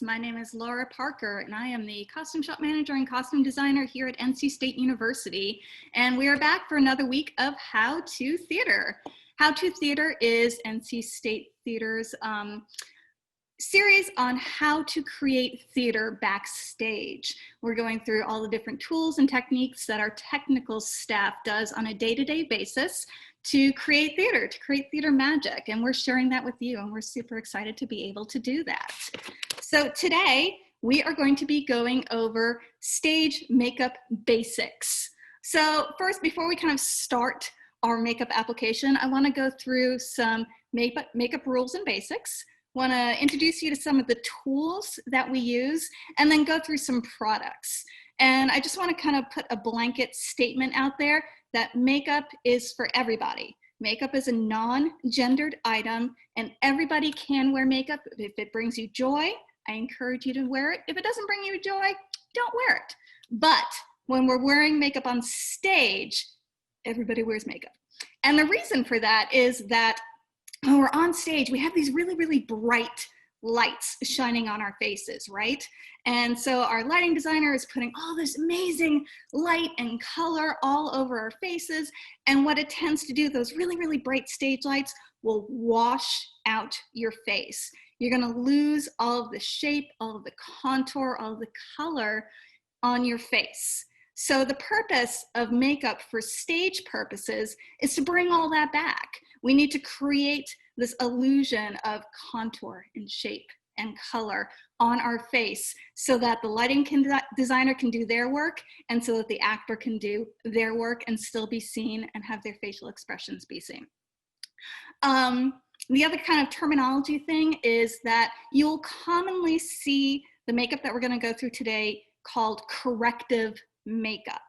My name is Laura Parker, and I am the costume shop manager and costume designer here at NC State University. And we are back for another week of How to Theater. How to Theater is NC State Theater's series on how to create theater backstage. We're going through all the different tools and techniques that our technical staff does on a day-to-day basis to create theater magic. And we're sharing that with you, and we're super excited to be able to do that. So today we are going to be going over stage makeup basics. So first, before we kind of start our makeup application, I want to go through some makeup rules and basics. Want to introduce you to some of the tools that we use, and then go through some products. And I just want to kind of put a blanket statement out there that makeup is for everybody. Makeup is a non-gendered item, and everybody can wear makeup. If it brings you joy, I encourage you to wear it. If it doesn't bring you joy, don't wear it. But when we're wearing makeup on stage, everybody wears makeup. And the reason for that is that when we're on stage, we have these really, really bright lights shining on our faces, right? And so our lighting designer is putting all this amazing light and color all over our faces. And what it tends to do, those really, really bright stage lights will wash out your face. You're gonna lose all of the shape, all of the contour, all of the color on your face. So the purpose of makeup for stage purposes is to bring all that back. We need to create this illusion of contour and shape and color on our face so that the lighting designer can do their work, and so that the actor can do their work and still be seen and have their facial expressions be seen. The other kind of terminology thing is that you'll commonly see the makeup that we're going to go through today called corrective makeup.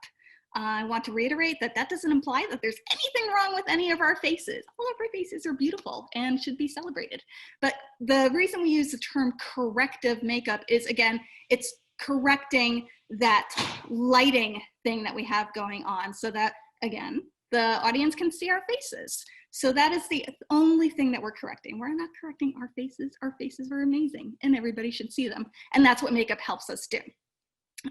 I want to reiterate that that doesn't imply that there's anything wrong with any of our faces. All of our faces are beautiful and should be celebrated. But the reason we use the term corrective makeup is, again, it's correcting that lighting thing that we have going on so that, again, the audience can see our faces. So that is the only thing that we're correcting. We're not correcting our faces. Our faces are amazing and everybody should see them. And that's what makeup helps us do.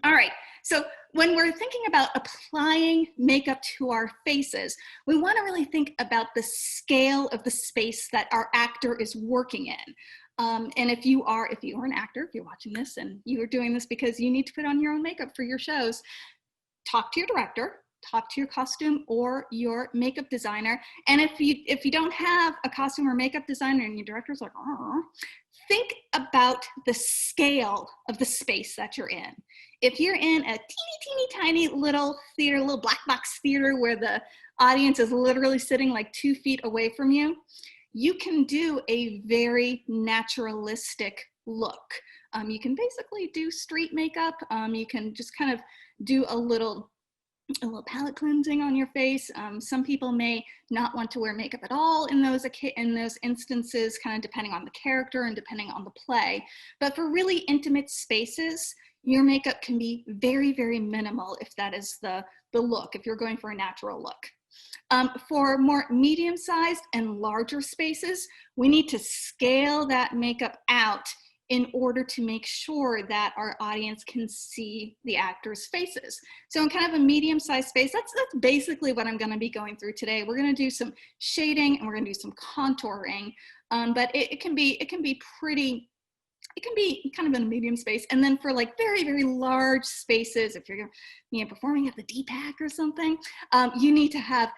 All right, so when we're thinking about applying makeup to our faces, we want to really think about the scale of the space that our actor is working in. And if you are an actor, if you're watching this and you are doing this because you need to put on your own makeup for your shows, talk to your director, talk to your costume or your makeup designer. And if you don't have a costume or makeup designer and your director's like, oh, think about the scale of the space that you're in. If you're in a teeny tiny little theater, little black box theater where the audience is literally sitting like 2 feet away from you, you can do a very naturalistic look. You can basically do street makeup. You can just kind of do a little palette cleansing on your face. Some people may not want to wear makeup at all in those instances, kind of depending on the character and depending on the play. But for really intimate spaces, your makeup can be very, very minimal if that is the look, if you're going for a natural look. For more medium-sized and larger spaces, we need to scale that makeup out in order to make sure that our audience can see the actors' faces. So in kind of a medium-sized space, that's basically what I'm going to be going through today. We're going to do some shading and we're going to do some contouring, but it can be kind of in a medium space. And then for like very, very large spaces, if you're performing at the DPAC or something, you need to have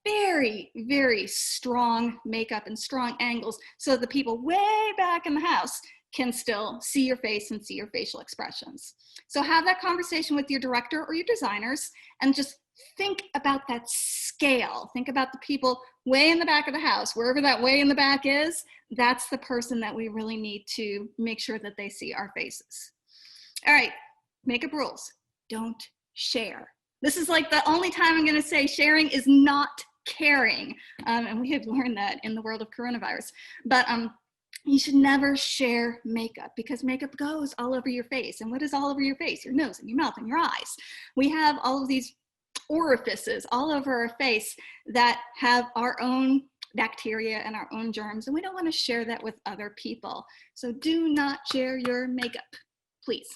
very, very strong makeup and strong angles so the people way back in the house can still see your face and see your facial expressions. So have that conversation with your director or your designers and just think about that scale. Think about the people way in the back of the house, wherever that way in the back is, that's the person that we really need to make sure that they see our faces. All right, makeup rules. Don't share. This is like the only time I'm gonna say sharing is not caring. And we have learned that in the world of coronavirus. But you should never share makeup because makeup goes all over your face. And what is all over your face? Your nose and your mouth and your eyes. We have all of these orifices all over our face that have our own bacteria and our own germs, and we don't want to share that with other people. So do not share your makeup, please.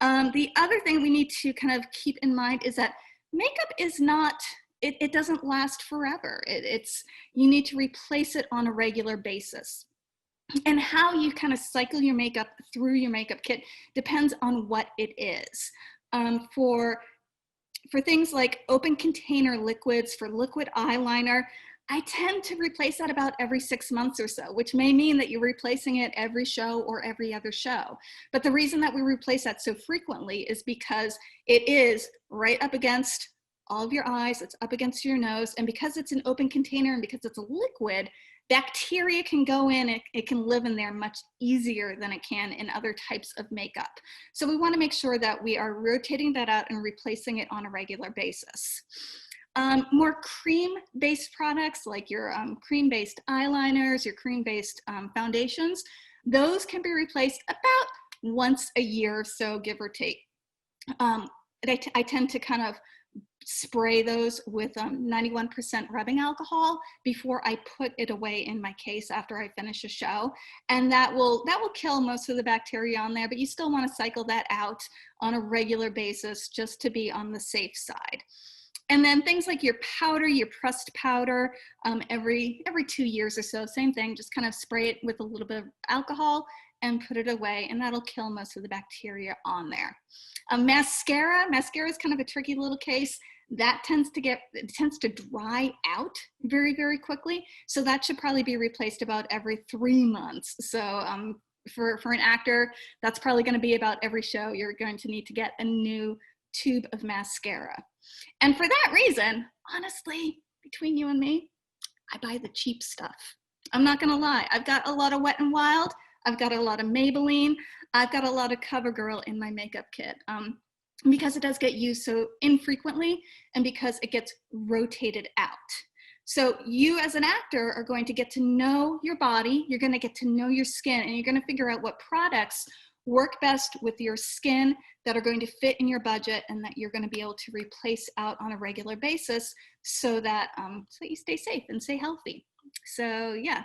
The other thing we need to kind of keep in mind is that makeup is not, it doesn't last forever. You need to replace it on a regular basis. And how you kind of cycle your makeup through your makeup kit depends on what it is. For things like open container liquids, for liquid eyeliner, I tend to replace that about every 6 months or so, which may mean that you're replacing it every show or every other show. But the reason that we replace that so frequently is because it is right up against all of your eyes, it's up against your nose, and because it's an open container and because it's a liquid, bacteria can go in, it can live in there much easier than it can in other types of makeup. So we want to make sure that we are rotating that out and replacing it on a regular basis. More cream-based products like your cream-based eyeliners, your cream-based foundations, those can be replaced about once a year or so, give or take. I tend to kind of spray those with 91% rubbing alcohol before I put it away in my case after I finish a show. And that will kill most of the bacteria on there, but you still want to cycle that out on a regular basis just to be on the safe side. And then things like your powder, your pressed powder, every 2 years or so, same thing, just kind of spray it with a little bit of alcohol and put it away, and that'll kill most of the bacteria on there. Mascara is kind of a tricky little case. That tends to dry out very, very quickly. So that should probably be replaced about every 3 months. So for an actor, that's probably going to be about every show. You're going to need to get a new tube of mascara. And for that reason, honestly, between you and me, I buy the cheap stuff. I'm not going to lie. I've got a lot of Wet n Wild. I've got a lot of Maybelline. I've got a lot of CoverGirl in my makeup kit because it does get used so infrequently and because it gets rotated out. So you as an actor are going to get to know your body, you're going to get to know your skin, and you're going to figure out what products work best with your skin that are going to fit in your budget and that you're going to be able to replace out on a regular basis so that you stay safe and stay healthy. So yeah,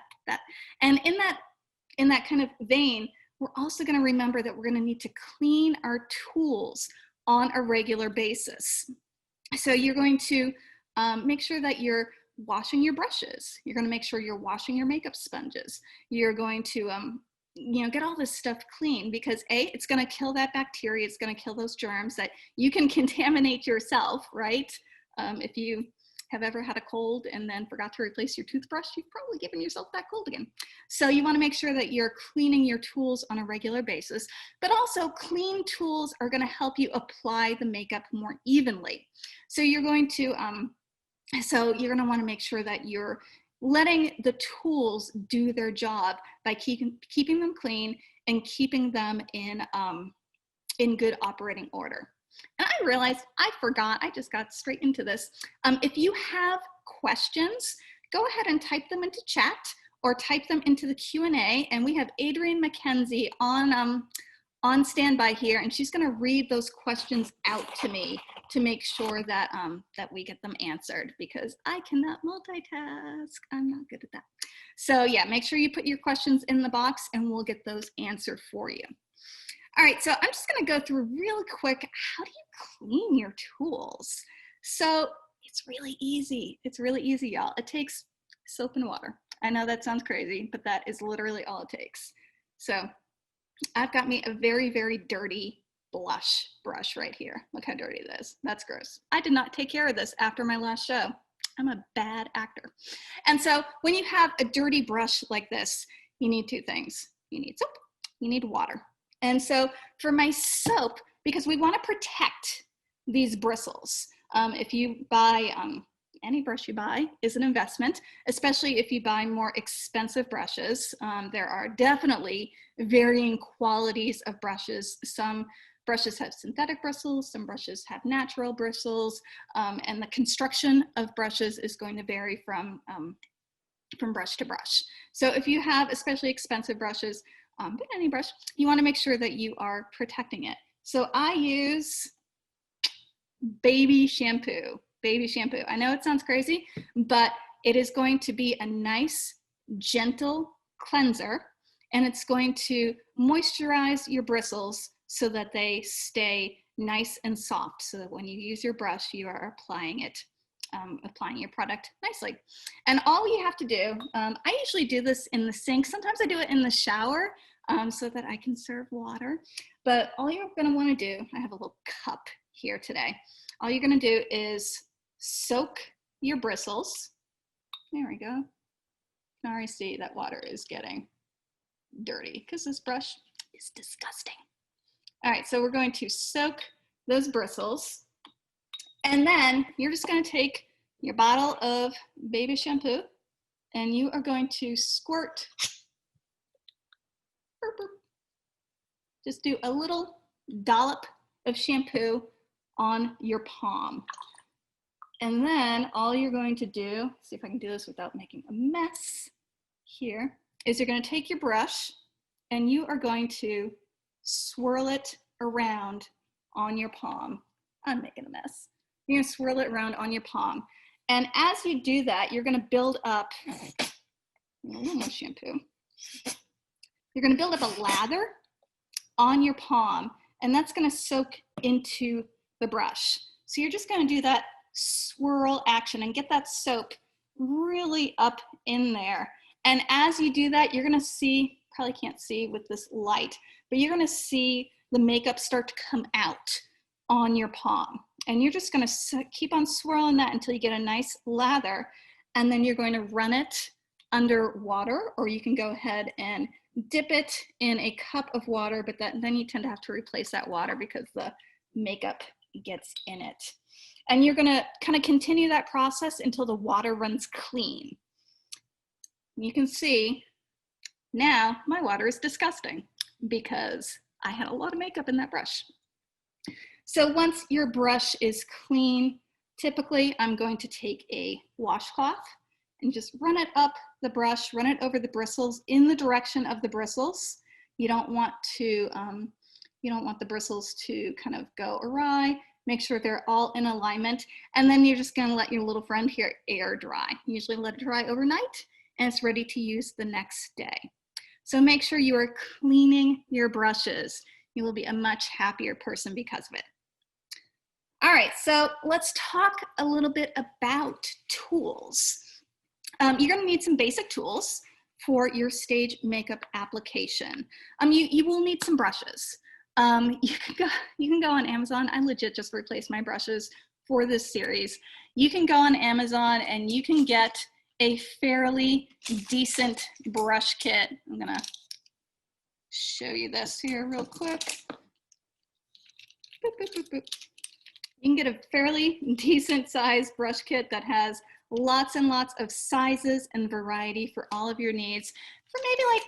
and in that kind of vein, we're also going to remember that we're going to need to clean our tools on a regular basis. So you're going to make sure that you're washing your brushes. You're going to make sure you're washing your makeup sponges. You're going to get all this stuff clean because it's going to kill that bacteria. It's going to kill those germs that you can contaminate yourself, right? If you have ever had a cold and then forgot to replace your toothbrush, you've probably given yourself that cold again. So you want to make sure that you're cleaning your tools on a regular basis, but also clean tools are going to help you apply the makeup more evenly. So you're going to want to make sure that you're letting the tools do their job by keeping them clean and keeping them in good operating order. And I realized I forgot, I just got straight into this. If you have questions, go ahead and type them into chat or type them into the Q&A, and we have Adrienne McKenzie on standby here, and she's gonna read those questions out to me to make sure that, that we get them answered because I cannot multitask. I'm not good at that. So yeah, make sure you put your questions in the box and we'll get those answered for you. All right, so I'm just gonna go through really quick, how do you clean your tools? So it's really easy. It's really easy, y'all. It takes soap and water. I know that sounds crazy, but that is literally all it takes. So I've got me a very, very dirty blush brush right here. Look how dirty it is. That's gross. I did not take care of this after my last show. I'm a bad actor. And so when you have a dirty brush like this, you need two things. You need soap, you need water. And so for my soap, because we want to protect these bristles, if you buy, any brush you buy is an investment, especially if you buy more expensive brushes. There are definitely varying qualities of brushes. Some brushes have synthetic bristles, some brushes have natural bristles, and the construction of brushes is going to vary from brush to brush. So if you have especially expensive brushes, but any brush, you want to make sure that you are protecting it. So I use baby shampoo. I know it sounds crazy, but it is going to be a nice, gentle cleanser, and it's going to moisturize your bristles so that they stay nice and soft, so that when you use your brush, you are applying your product nicely. And all you have to do, I usually do this in the sink. Sometimes I do it in the shower so that I can serve water. But all you're gonna wanna do, I have a little cup here today. All you're gonna do is soak your bristles. There we go. You can already see that water is getting dirty because this brush is disgusting. All right, so we're going to soak those bristles. And then you're just gonna take your bottle of baby shampoo and you are going to squirt, just do a little dollop of shampoo on your palm. And then all you're going to do, see if I can do this without making a mess here, is you're going to take your brush and you are going to swirl it around on your palm. I'm making a mess. You're going to swirl it around on your palm. And as you do that, you're going to build up a little more shampoo. You're going to build up a lather on your palm, and that's going to soak into the brush. So you're just going to do that swirl action and get that soap really up in there. And as you do that, you're gonna see, probably can't see with this light, but you're gonna see the makeup start to come out on your palm. And you're just gonna keep on swirling that until you get a nice lather. And then you're going to run it under water, or you can go ahead and dip it in a cup of water, but then you tend to have to replace that water because the makeup gets in it. And you're gonna kind of continue that process until the water runs clean. You can see now my water is disgusting because I had a lot of makeup in that brush. So once your brush is clean, typically I'm going to take a washcloth and just run it up the brush, run it over the bristles in the direction of the bristles. You don't want the bristles to kind of go awry. Make sure they're all in alignment. And then you're just gonna let your little friend here air dry. Usually let it dry overnight and it's ready to use the next day. So make sure you are cleaning your brushes. You will be a much happier person because of it. All right, so let's talk a little bit about tools. You're gonna need some basic tools for your stage makeup application. You will need some brushes. You can go on Amazon. I legit just replaced my brushes for this series. You can go on Amazon and you can get a fairly decent brush kit. I'm gonna show you this here real quick. Boop, boop, boop, boop. You can get a fairly decent size brush kit that has lots and lots of sizes and variety for all of your needs for maybe like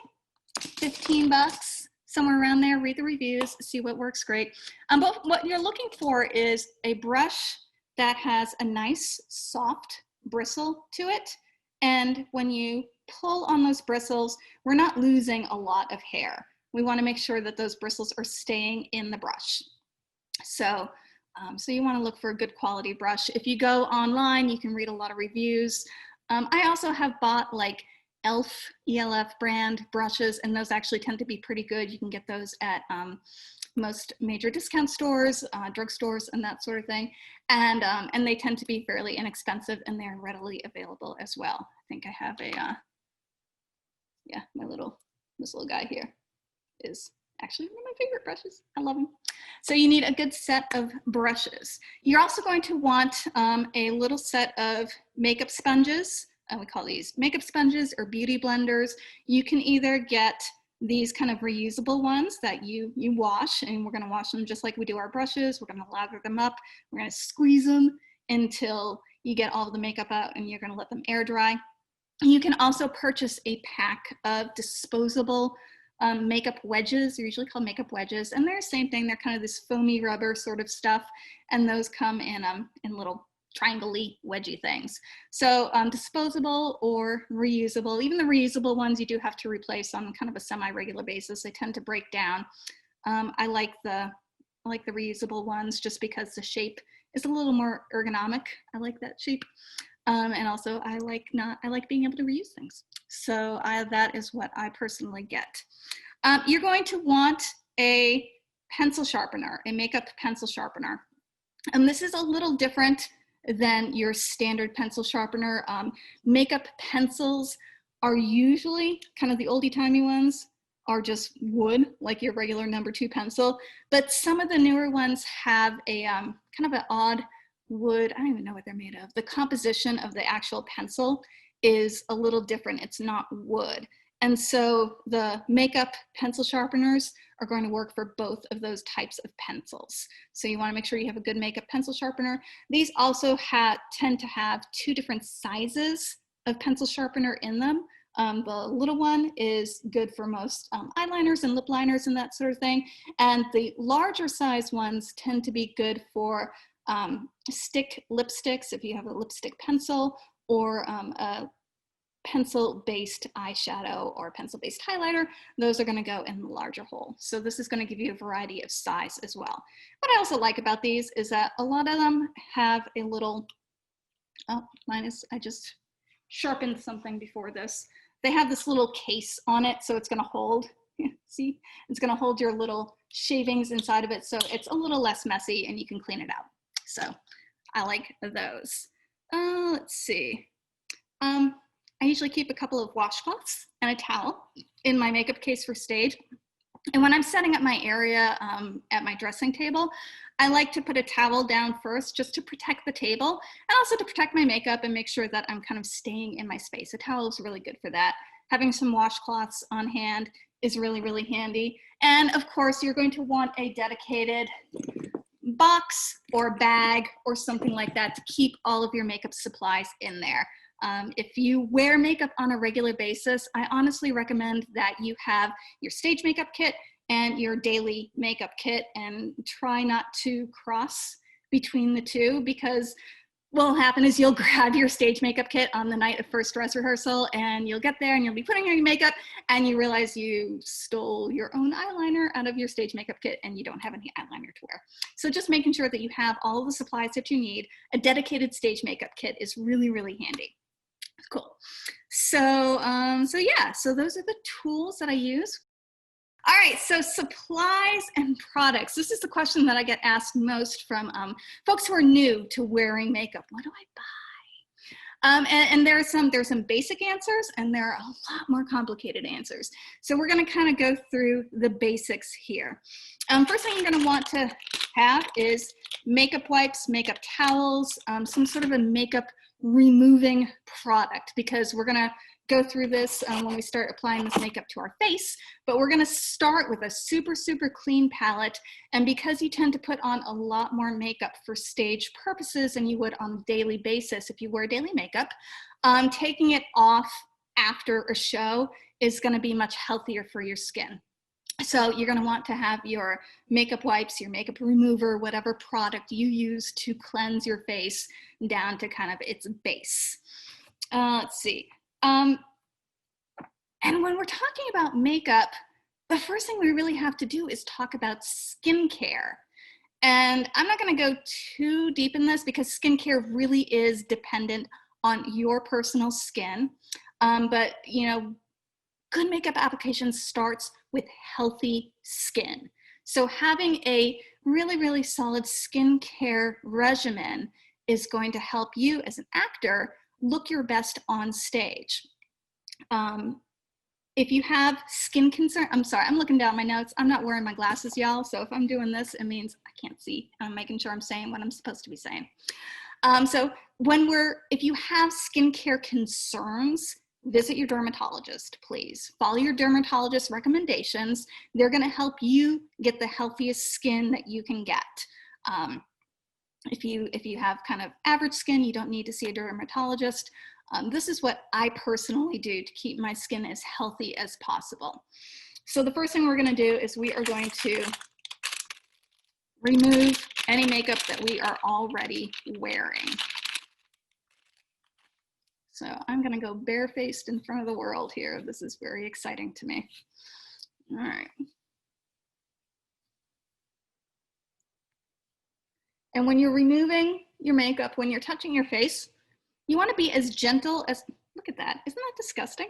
15 bucks. Somewhere around there. Read the reviews, see what works great. But what you're looking for is a brush that has a nice soft bristle to it. And when you pull on those bristles, we're not losing a lot of hair. We want to make sure that those bristles are staying in the brush. So you want to look for a good quality brush. If you go online, you can read a lot of reviews. I also have bought like ELF brand brushes, and those actually tend to be pretty good. You can get those at most major discount stores, drugstores, and that sort of thing. And they tend to be fairly inexpensive, and they're readily available as well. I think I have a, yeah, this little guy here is actually one of my favorite brushes. I love them. So you need a good set of brushes. You're also going to want a little set of makeup sponges. We call these makeup sponges or beauty blenders. You can either get these kind of reusable ones that you wash, and we're gonna wash them just like we do our brushes. We're gonna lather them up. We're gonna squeeze them until you get all of the makeup out, and you're gonna let them air dry. You can also purchase a pack of disposable makeup wedges. They're usually called makeup wedges, and they're the same thing. They're kind of this foamy rubber sort of stuff, and those come in little triangle-y wedgy things. So disposable or reusable. Even the reusable ones you do have to replace on kind of a semi-regular basis. They tend to break down. I like the reusable ones just because the shape is a little more ergonomic. I like that shape. And also I like being able to reuse things. So that is what I personally get. You're going to want a pencil sharpener, a makeup pencil sharpener. And this is a little different than your standard pencil sharpener. Makeup pencils are usually kind of the oldie-timey ones are just wood, like your regular #2 pencil. But some of the newer ones have a kind of an odd wood. I don't even know what they're made of. The composition of the actual pencil is a little different. It's not wood. And so the makeup pencil sharpeners are going to work for both of those types of pencils. So you want to make sure you have a good makeup pencil sharpener. These also tend to have 2 different sizes of pencil sharpener in them. The little one is good for most eyeliners and lip liners and that sort of thing. And the larger size ones tend to be good for stick lipsticks, if you have a lipstick pencil, or a pencil-based eyeshadow or pencil-based highlighter. Those are going to go in the larger hole. So this is going to give you a variety of size as well. What I also like about these is that a lot of them have a little, I just sharpened something before this. They have this little case on it, so it's going to hold, see, it's going to hold your little shavings inside of it, so it's a little less messy and you can clean it out. So I like those. Let's see. I usually keep a couple of washcloths and a towel in my makeup case for stage. And when I'm setting up my area at my dressing table, I like to put a towel down first just to protect the table and also to protect my makeup and make sure that I'm kind of staying in my space. A towel is really good for that. Having some washcloths on hand is really, really handy. And of course, you're going to want a dedicated box or bag or something like that to keep all of your makeup supplies in there. If you wear makeup on a regular basis, I honestly recommend that you have your stage makeup kit and your daily makeup kit, and try not to cross between the two, because what will happen is you'll grab your stage makeup kit on the night of first dress rehearsal and you'll get there and you'll be putting on your makeup and you realize you stole your own eyeliner out of your stage makeup kit and you don't have any eyeliner to wear. So just making sure that you have all the supplies that you need. A dedicated stage makeup kit is really, really handy. Cool. So, yeah, so those are the tools that I use. All right, so supplies and products. This is the question that I get asked most from folks who are new to wearing makeup. What do I buy? And there's some basic answers, and there are a lot more complicated answers. So we're going to kind of go through the basics here. First thing you're going to want to have is makeup wipes, makeup towels, some sort of a makeup removing product, because we're going to go through this when we start applying this makeup to our face, but we're going to start with a super, super clean palette. And because you tend to put on a lot more makeup for stage purposes than you would on a daily basis if you wear daily makeup, taking it off after a show is going to be much healthier for your skin. So you're going to want to have your makeup wipes, your makeup remover, whatever product you use to cleanse your face down to kind of its base. Let's see. And when we're talking about makeup, the first thing we really have to do is talk about skincare. And I'm not going to go too deep in this because skincare really is dependent on your personal skin. But, you know, good makeup application starts with healthy skin. So having a really, really solid skincare regimen is going to help you as an actor look your best on stage. If you have skin concern, I'm sorry, I'm looking down my notes. I'm not wearing my glasses, y'all. So if I'm doing this, it means I can't see. I'm making sure I'm saying what I'm supposed to be saying. So if you have skincare concerns, visit your dermatologist, please. Follow your dermatologist's recommendations. They're gonna help you get the healthiest skin that you can get. If you have kind of average skin, you don't need to see a dermatologist. This is what I personally do to keep my skin as healthy as possible. So the first thing we're gonna do is we are going to remove any makeup that we are already wearing. So I'm gonna go barefaced in front of the world here. This is very exciting to me. All right. And when you're removing your makeup, when you're touching your face, You want to be as gentle as, look at that, isn't that disgusting?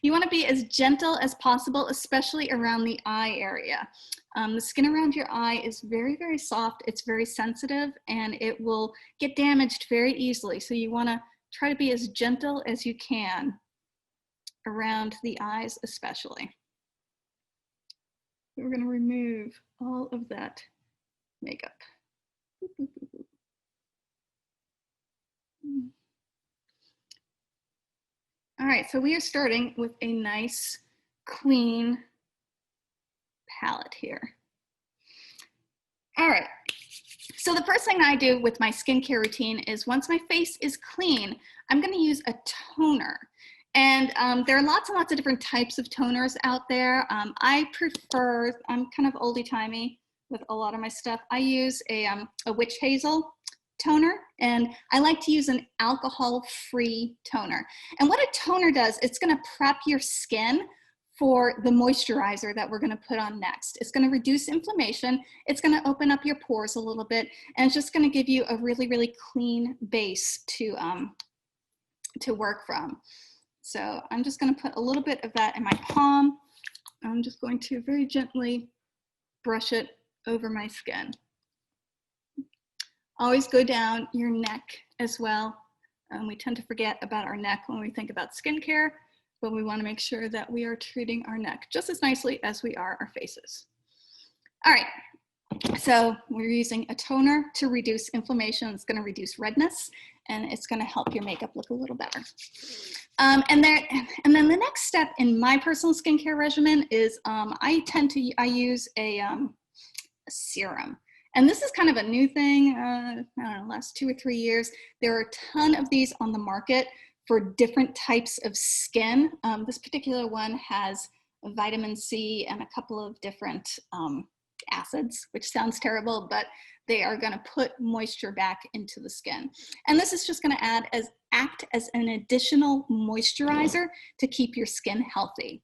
You want to be as gentle as possible, especially around the eye area. The skin around your eye is very, very soft, it's very sensitive, and it will get damaged very easily. So you want to try to be as gentle as you can around the eyes especially. We're going to remove all of that makeup. All right, so we are starting with a nice, clean palette here. All right, so the first thing I do with my skincare routine is once my face is clean, I'm gonna use a toner. And there are lots and lots of different types of toners out there. I prefer, I'm kind of oldie-timey with a lot of my stuff. I use a witch hazel toner, and I like to use an alcohol-free toner. And what a toner does, it's gonna prep your skin for the moisturizer that we're gonna put on next. It's gonna reduce inflammation, it's gonna open up your pores a little bit, and it's just gonna give you a really, really clean base to work from. So I'm just gonna put a little bit of that in my palm. I'm just going to very gently brush it over my skin. Always go down your neck as well. We tend to forget about our neck when we think about skincare, but we want to make sure that we are treating our neck just as nicely as we are our faces. All right, so we're using a toner to reduce inflammation. It's going to reduce redness, and it's going to help your makeup look a little better. And then the next step in my personal skincare regimen is I use a serum. And this is kind of a new thing, I don't know, last 2 or 3 years. There are a ton of these on the market for different types of skin. This particular one has vitamin C and a couple of different acids, which sounds terrible, but they are gonna put moisture back into the skin. And this is just gonna act as an additional moisturizer to keep your skin healthy.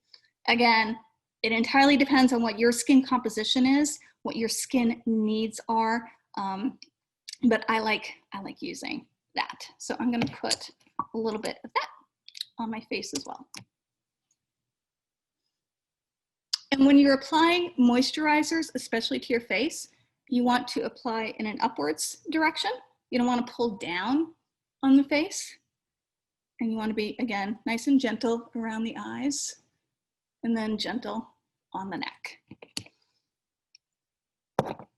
Again, it entirely depends on what your skin composition is, what your skin needs are, but I like using that. So I'm gonna put a little bit of that on my face as well. And when you're applying moisturizers, especially to your face, you want to apply in an upwards direction. You don't want to pull down on the face. And you want to be, again, nice and gentle around the eyes, and then gentle on the neck.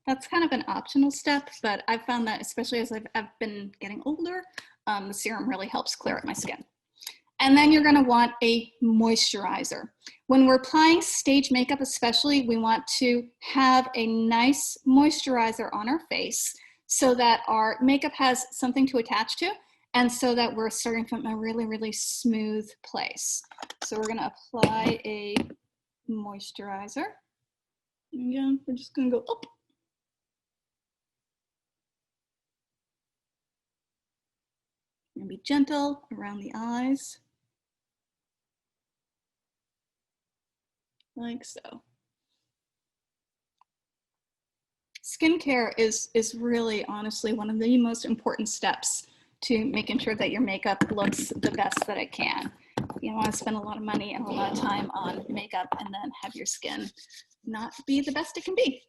That's kind of an optional step, but I've found that especially as I've been getting older, the serum really helps clear up my skin. And then you're gonna want a moisturizer. When we're applying stage makeup especially, we want to have a nice moisturizer on our face so that our makeup has something to attach to, and so that we're starting from a really, really smooth place. So we're gonna apply a moisturizer. Again, we're just gonna go up. We're gonna be gentle around the eyes. Like so. Skincare is really, honestly, one of the most important steps to making sure that your makeup looks the best that it can. You don't want to spend a lot of money and a lot of time on makeup and then have your skin not be the best it can be.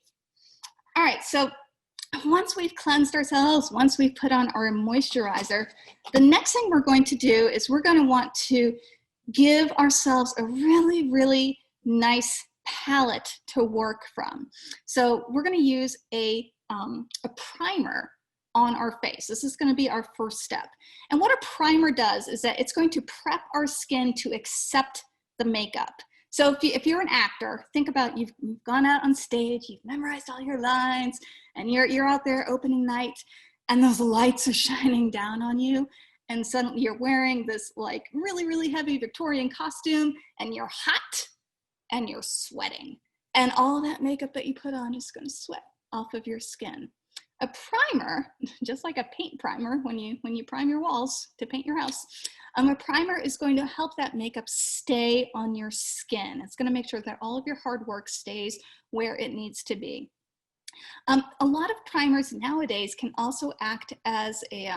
All right, so once we've cleansed ourselves, once we've put on our moisturizer, the next thing we're going to do is we're going to want to give ourselves a really, really nice palette to work from. So we're going to use a primer on our face. This is going to be our first step. And what a primer does is that it's going to prep our skin to accept the makeup. So if you're an actor, think about you've gone out on stage, you've memorized all your lines, and you're out there opening night, and those lights are shining down on you, and suddenly you're wearing this like really, really heavy Victorian costume, and you're hot, and you're sweating. And all that makeup that you put on is gonna sweat off of your skin. A primer, just like a paint primer, when you prime your walls to paint your house, a primer is going to help that makeup stay on your skin. It's gonna make sure that all of your hard work stays where it needs to be. A lot of primers nowadays can also act as a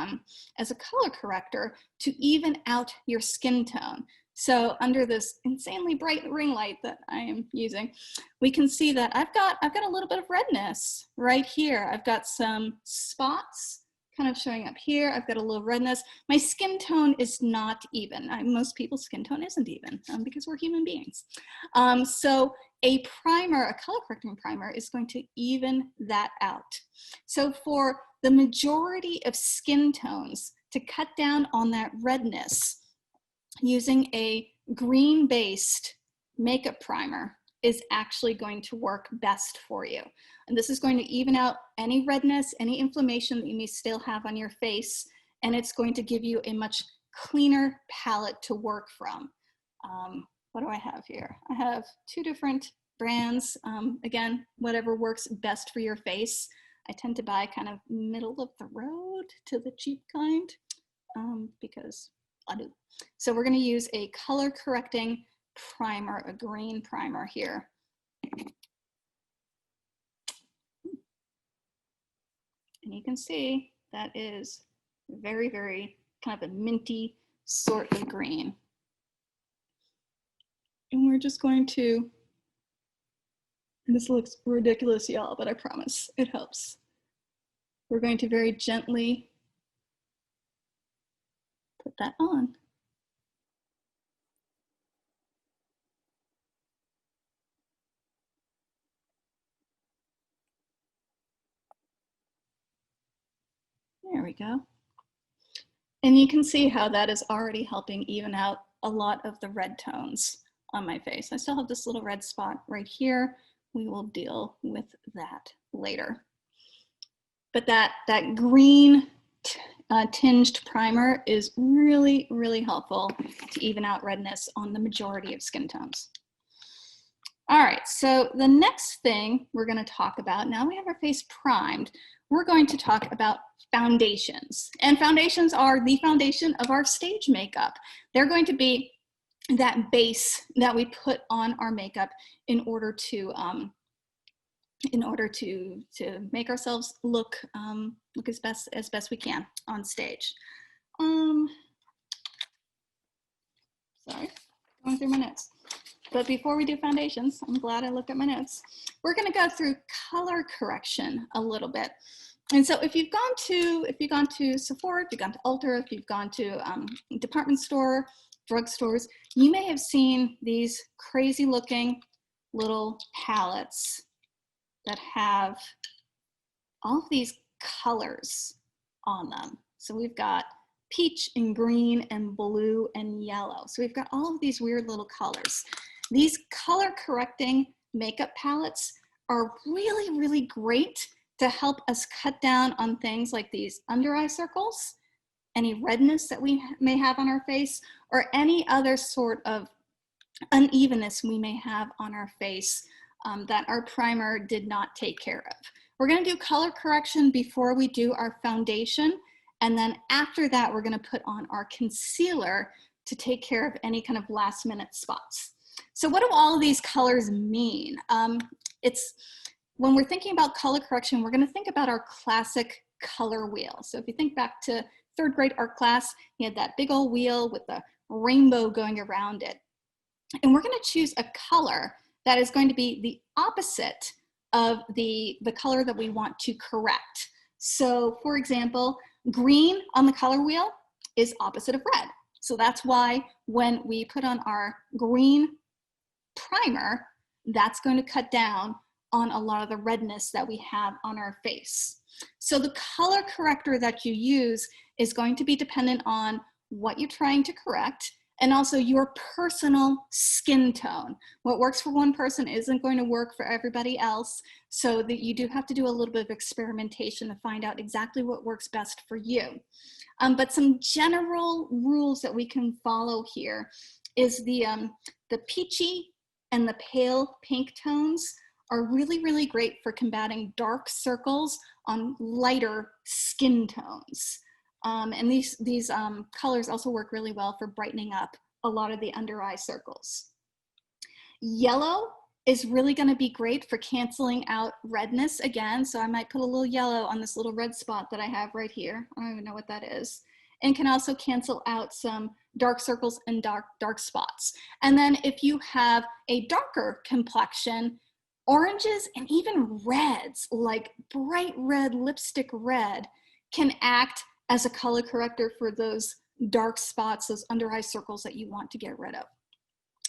color corrector to even out your skin tone. So under this insanely bright ring light that I am using, we can see that I've got a little bit of redness right here. I've got some spots kind of showing up here. I've got a little redness. My skin tone is not even. Most people's skin tone isn't even because we're human beings. So a primer, a color correcting primer, is going to even that out. So for the majority of skin tones, to cut down on that redness, using a green-based makeup primer is actually going to work best for you. And this is going to even out any redness, any inflammation that you may still have on your face, and it's going to give you a much cleaner palette to work from. What do I have here? I have 2 different brands. Again, whatever works best for your face. I tend to buy kind of middle of the road to the cheap kind because I do. So we're going to use a color correcting primer, a green primer here. And you can see that is very, very kind of a minty sort of green. And we're just going to, this looks ridiculous, y'all, but I promise it helps. We're going to very gently put that on. There we go. And you can see how that is already helping even out a lot of the red tones on my face. I still have this little red spot right here. We will deal with that later. But that green tinged primer is really, really helpful to even out redness on the majority of skin tones. All right, so the next thing we're going to talk about, now we have our face primed, we're going to talk about foundations. And foundations are the foundation of our stage makeup. They're going to be that base that we put on our makeup in order to make ourselves look as best we can on stage. Sorry, going through my notes. But before we do foundations, I'm glad I looked at my notes. We're going to go through color correction a little bit. And so if you've gone to Sephora, if you've gone to Ulta, if you've gone to department store, drugstores, you may have seen these crazy looking little palettes that have all of these colors on them. So we've got peach and green and blue and yellow. So we've got all of these weird little colors. These color correcting makeup palettes are really, really great to help us cut down on things like these under eye circles, any redness that we may have on our face, or any other sort of unevenness we may have on our face that our primer did not take care of. We're going to do color correction before we do our foundation, and then after that we're going to put on our concealer to take care of any kind of last minute spots. So what do all of these colors mean? When we're thinking about color correction, we're going to think about our classic color wheel. So if you think back to 3rd grade art class, you had that big old wheel with the rainbow going around it. And we're going to choose a color that is going to be the opposite of the color that we want to correct. So for example, green on the color wheel is opposite of red. So that's why when we put on our green primer, that's going to cut down on a lot of the redness that we have on our face. So the color corrector that you use is going to be dependent on what you're trying to correct and also your personal skin tone. What works for one person isn't going to work for everybody else, so that you do have to do a little bit of experimentation to find out exactly what works best for you. But some general rules that we can follow here is the peachy and the pale pink tones are really, really great for combating dark circles on lighter skin tones. And these colors also work really well for brightening up a lot of the under eye circles. Yellow is really going to be great for canceling out redness again. So I might put a little yellow on this little red spot that I have right here. I don't even know what that is. And can also cancel out some dark circles and dark spots. And then if you have a darker complexion, oranges and even reds, like bright red, lipstick red, can act as a color corrector for those dark spots, those under eye circles that you want to get rid of.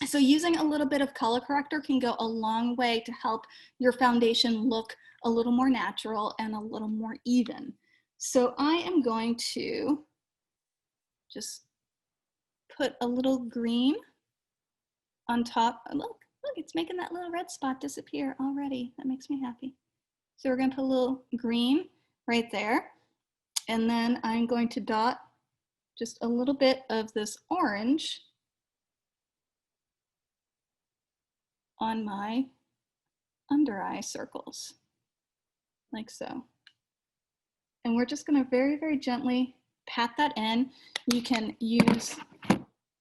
So using a little bit of color corrector can go a long way to help your foundation look a little more natural and a little more even. So I am going to just put a little green on top. Look, it's making that little red spot disappear already. That makes me happy. So we're going to put a little green right there. And then I'm going to dot just a little bit of this orange on my under eye circles, like so. And we're just going to very, very gently pat that in. You can use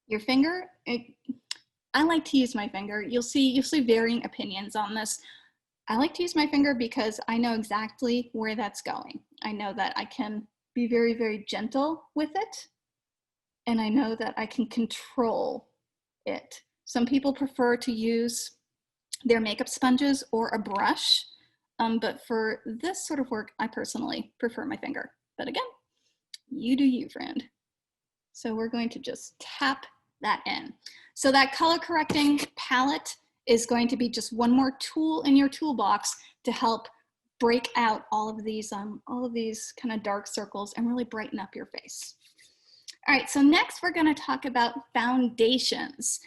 your finger. I like to use my finger. You'll see varying opinions on this. I like to use my finger because I know exactly where that's going. I know that I can be very, very gentle with it, and I know that I can control it. Some people prefer to use their makeup sponges or a brush, but for this sort of work, I personally prefer my finger. But again, you do you, friend. So we're going to just tap that in. So that color correcting palette is going to be just one more tool in your toolbox to help break out all of these kind of dark circles and really brighten up your face. All right, so next we're going to talk about foundations.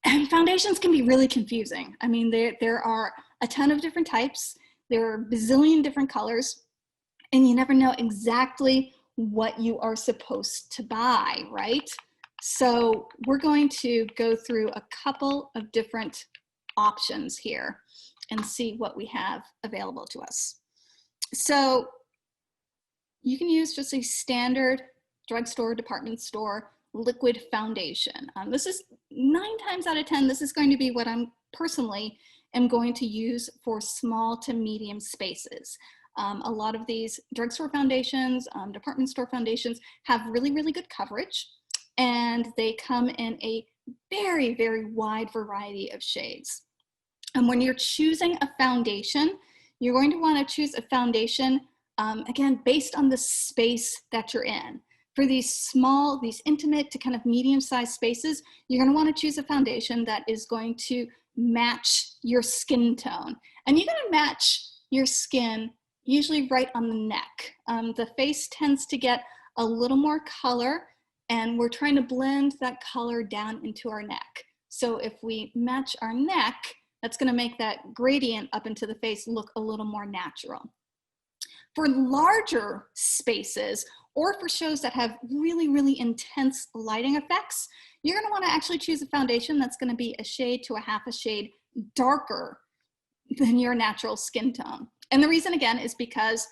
And foundations can be really confusing. I mean, there are a ton of different types. There are a bazillion different colors, and you never know exactly what you are supposed to buy, right? So we're going to go through a couple of different options here and see what we have available to us. So you can use just a standard drugstore, department store liquid foundation. This is 9 times out of 10, this is going to be what I'm personally am going to use for small to medium spaces. A lot of these drugstore foundations, department store foundations have really, really good coverage, and they come in a very, very wide variety of shades. And when you're choosing a foundation, you're going to want to choose a foundation, again, based on the space that you're in. For these small, these intimate to kind of medium-sized spaces, you're going to want to choose a foundation that is going to match your skin tone. And you're going to match your skin usually right on the neck. The face tends to get a little more color, and we're trying to blend that color down into our neck. So if we match our neck, that's going to make that gradient up into the face look a little more natural. For larger spaces, or for shows that have really, really intense lighting effects, you're going to want to actually choose a foundation that's going to be a shade to a half a shade darker than your natural skin tone. And the reason, again, is because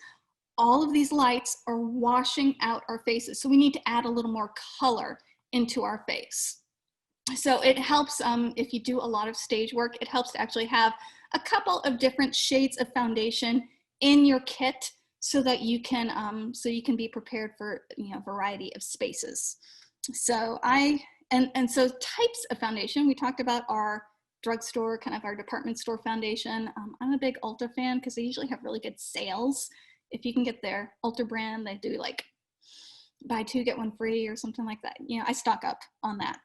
all of these lights are washing out our faces. So we need to add a little more color into our face. So it helps, if you do a lot of stage work, it helps to actually have a couple of different shades of foundation in your kit so that you can be prepared for a variety of spaces. So so types of foundation, we talked about our drugstore, kind of our department store foundation. I'm a big Ulta fan because they usually have really good sales. If you can get their Ulta brand, they do like buy 2, get 1 free or something like that. I stock up on that.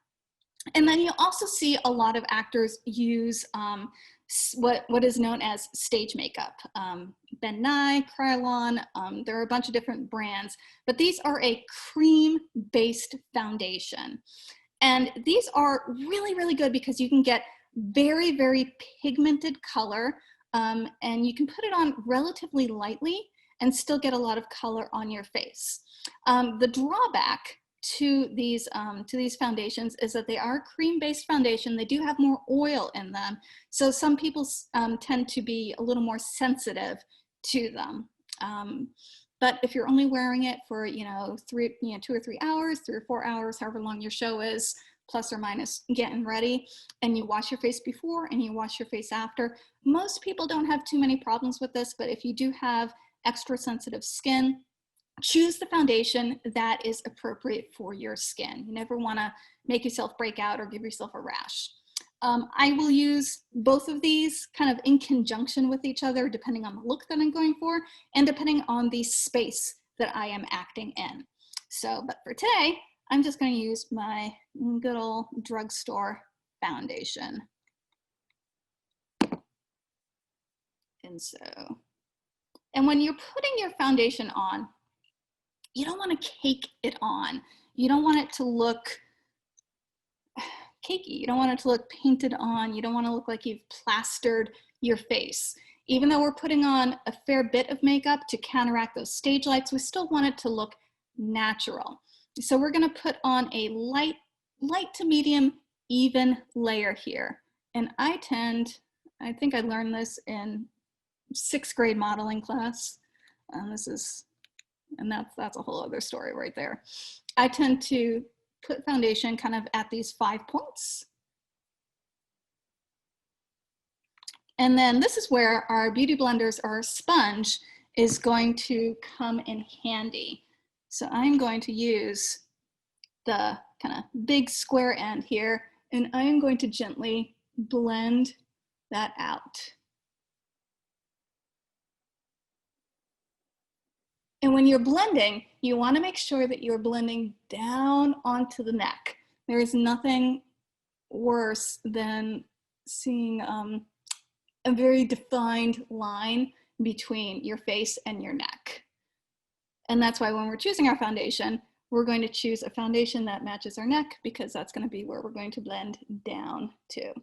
And then you also see a lot of actors use what is known as stage makeup. Ben Nye, Krylon, there are a bunch of different brands, but these are a cream-based foundation. And these are really, really good because you can get very, very pigmented color, and you can put it on relatively lightly and still get a lot of color on your face. The drawback to these foundations is that they are a cream-based foundation. They do have more oil in them, so some people tend to be a little more sensitive to them. But if you're only wearing it for 2 or 3 hours, 3 or 4 hours, however long your show is, plus or minus getting ready, and you wash your face before and you wash your face after. Most people don't have too many problems with this, but if you do have extra sensitive skin, choose the foundation that is appropriate for your skin. You never want to make yourself break out or give yourself a rash. I will use both of these kind of in conjunction with each other, depending on the look that I'm going for and depending on the space that I am acting in. So, but for today, I'm just going to use my good old drugstore foundation. And when you're putting your foundation on, you don't want to cake it on. You don't want it to look cakey. You don't want it to look painted on. You don't want to look like you've plastered your face. Even though we're putting on a fair bit of makeup to counteract those stage lights, we still want it to look natural. So we're going to put on a light to medium even layer here. And I think I learned this in 6th grade modeling class. That's a whole other story right there. I tend to put foundation kind of at these 5 points. And then this is where our beauty blenders or our sponge is going to come in handy. So I'm going to use the kind of big square end here, and I am going to gently blend that out. And when you're blending, you want to make sure that you're blending down onto the neck. There is nothing worse than seeing a very defined line between your face and your neck. And that's why when we're choosing our foundation, we're going to choose a foundation that matches our neck, because that's going to be where we're going to blend down to.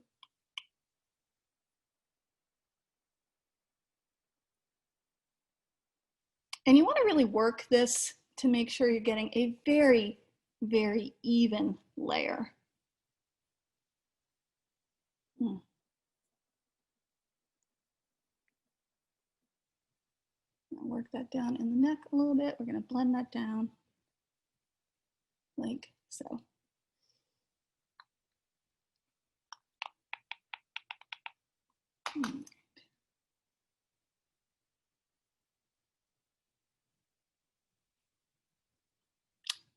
And you want to really work this to make sure you're getting a very, very even layer. Work that down in the neck a little bit. We're going to blend that down like so.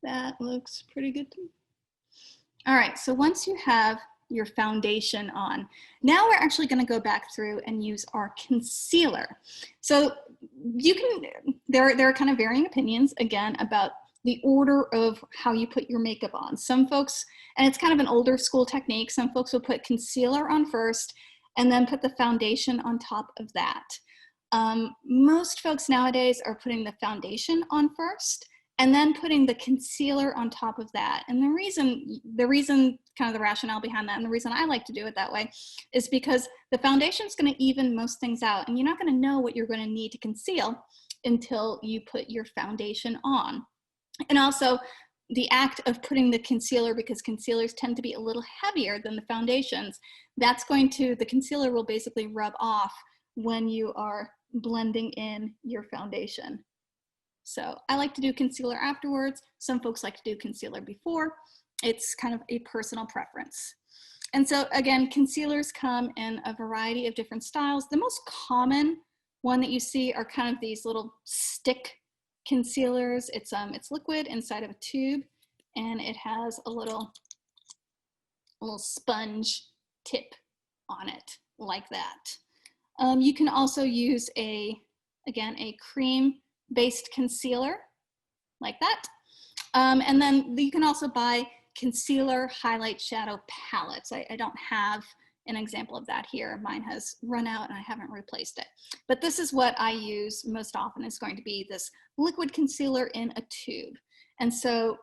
That looks pretty good to me. All right, so once you have your foundation on, now we're actually going to go back through and use our concealer. So you can, there are kind of varying opinions again about the order of how you put your makeup on. Some folks, and it's kind of an older school technique, some folks will put concealer on first and then put the foundation on top of that. Most folks nowadays are putting the foundation on first and then putting the concealer on top of that. And the reason, kind of the rationale behind that, and the reason I like to do it that way, is because the foundation is going to even most things out, and you're not going to know what you're going to need to conceal until you put your foundation on. And also, the act of putting the concealer, because concealers tend to be a little heavier than the foundations, the concealer will basically rub off when you are blending in your foundation. So I like to do concealer afterwards. Some folks like to do concealer before. It's kind of a personal preference. And so again, concealers come in a variety of different styles. The most common one that you see are kind of these little stick concealers. It's liquid inside of a tube, and it has a little sponge tip on it like that. You can also use a cream-based concealer like that. And then you can also buy concealer highlight shadow palettes. I don't have an example of that here. Mine has run out and I haven't replaced it. But this is what I use most often. It's going to be this liquid concealer in a tube. And so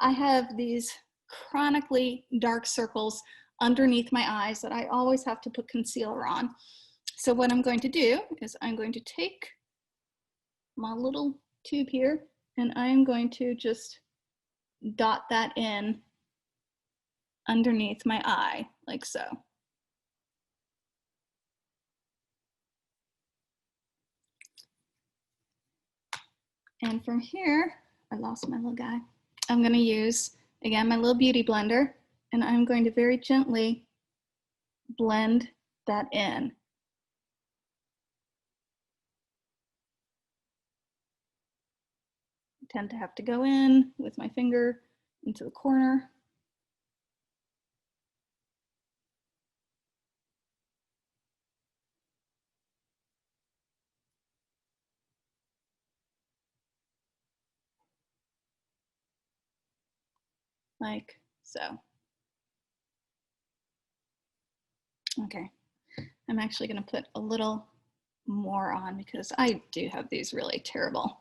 I have these chronically dark circles underneath my eyes that I always have to put concealer on. So what I'm going to do is I'm going to take my little tube here and I'm going to just dot that in underneath my eye like so. And from here, I lost my little guy. I'm going to use, again, my little beauty blender, and I'm going to very gently blend that in. I tend to have to go in with my finger into the corner. Like so. Okay, I'm actually going to put a little more on because I do have these really terrible,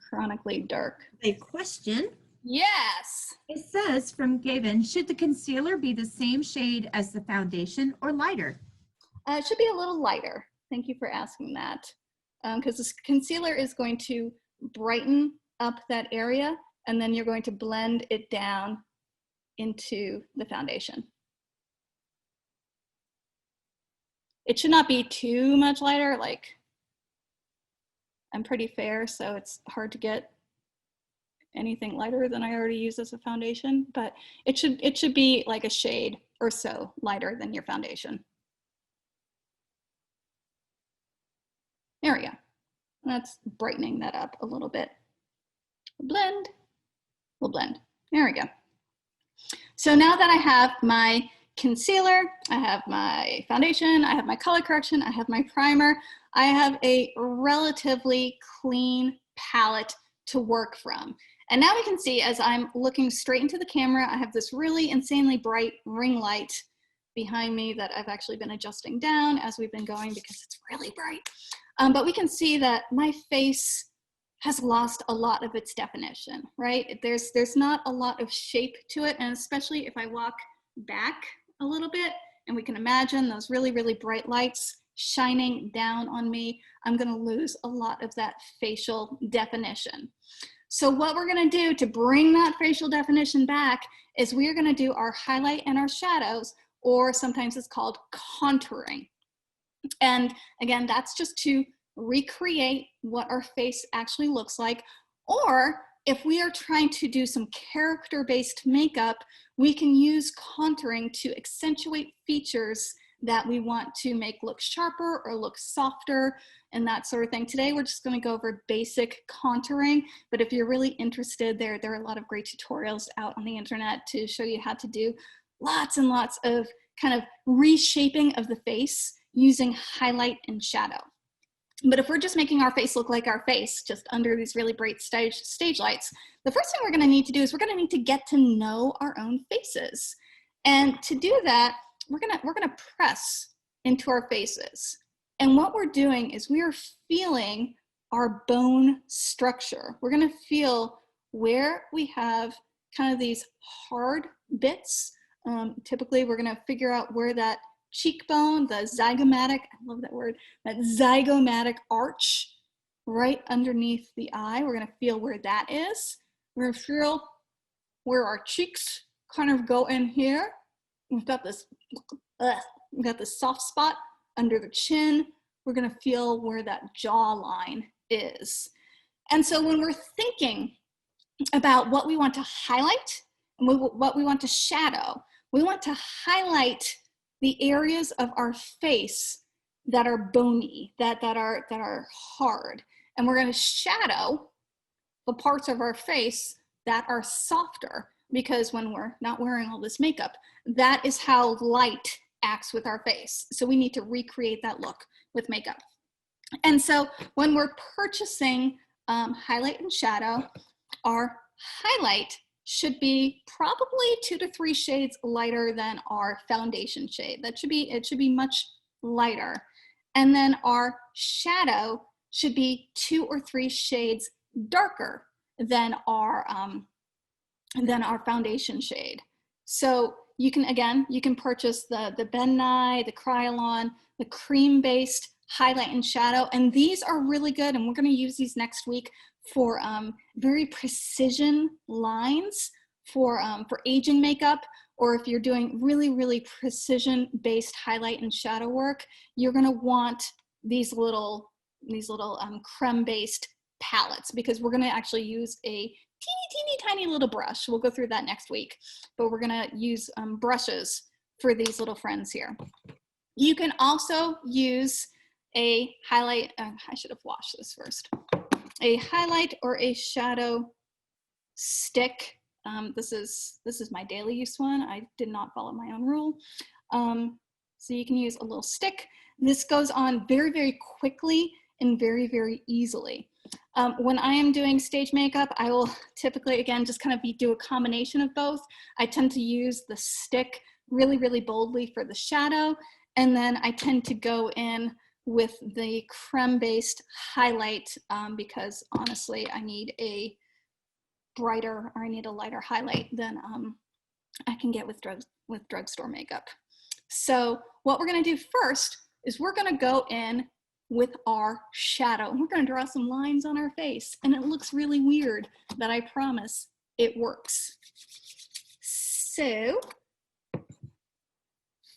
chronically dark. A question. Yes. It says from Gavin, should the concealer be the same shade as the foundation or lighter? It should be a little lighter. Thank you for asking that. Because this concealer is going to brighten up that area, and then you're going to blend it down into the foundation. It should not be too much lighter. Like, I'm pretty fair, so it's hard to get anything lighter than I already use as a foundation, but it should be like a shade or so lighter than your foundation. There we go. That's brightening that up a little bit. Blend, we'll blend. There we go. So now that I have my concealer, I have my foundation, I have my color correction, I have my primer, I have a relatively clean palette to work from. And now we can see as I'm looking straight into the camera, I have this really insanely bright ring light behind me that I've actually been adjusting down as we've been going because it's really bright. But we can see that my face has lost a lot of its definition, right? There's not a lot of shape to it, and especially if I walk back a little bit and we can imagine those really, really bright lights shining down on me, I'm gonna lose a lot of that facial definition. So what we're gonna do to bring that facial definition back is we're gonna do our highlight and our shadows, or sometimes it's called contouring. And again, that's just to recreate what our face actually looks like. Or if we are trying to do some character-based makeup, we can use contouring to accentuate features that we want to make look sharper or look softer and that sort of thing. Today, we're just going to go over basic contouring, but if you're really interested, there are a lot of great tutorials out on the internet to show you how to do lots and lots of kind of reshaping of the face using highlight and shadow. But if we're just making our face look like our face, just under these really bright stage lights, the first thing we're gonna need to do is we're gonna need to get to know our own faces. And to do that, we're gonna press into our faces. And what we're doing is we are feeling our bone structure. We're gonna feel where we have kind of these hard bits. Typically, we're gonna figure out where that cheekbone, the zygomatic, I love that word, that zygomatic arch right underneath the eye. We're gonna feel where that is. We're gonna feel where our cheeks kind of go in here. We've got this soft spot under the chin. We're gonna feel where that jawline is. And so when we're thinking about what we want to highlight and what we want to shadow, we want to highlight the areas of our face that are bony, that are hard. And we're going to shadow the parts of our face that are softer, because when we're not wearing all this makeup, that is how light acts with our face. So we need to recreate that look with makeup. And so when we're purchasing highlight and shadow, our highlight should be probably 2 to 3 shades lighter than our foundation shade. It should be much lighter. And then our shadow should be 2 or 3 shades darker than our foundation shade. So you can purchase the Ben Nye, the Kryolan, the cream-based highlight and shadow, and these are really good, and we're gonna use these next week for very precision lines for aging makeup, or if you're doing really, really precision-based highlight and shadow work, you're gonna want these little creme-based palettes, because we're gonna actually use a teeny tiny little brush. We'll go through that next week, but we're gonna use brushes for these little friends here. You can also use a highlight, I should have washed this first, a highlight or a shadow stick. This is my daily use one. I did not follow my own rule. So you can use a little stick. This goes on very, very quickly and very, very easily. When I am doing stage makeup, I will typically, again, just kind of do a combination of both. I tend to use the stick really, really boldly for the shadow, and then I tend to go in with the creme-based highlight because honestly, I need a brighter, or I need a lighter highlight than I can get with drugstore makeup. So what we're gonna do first is we're gonna go in with our shadow. We're gonna draw some lines on our face, and it looks really weird, but I promise it works. So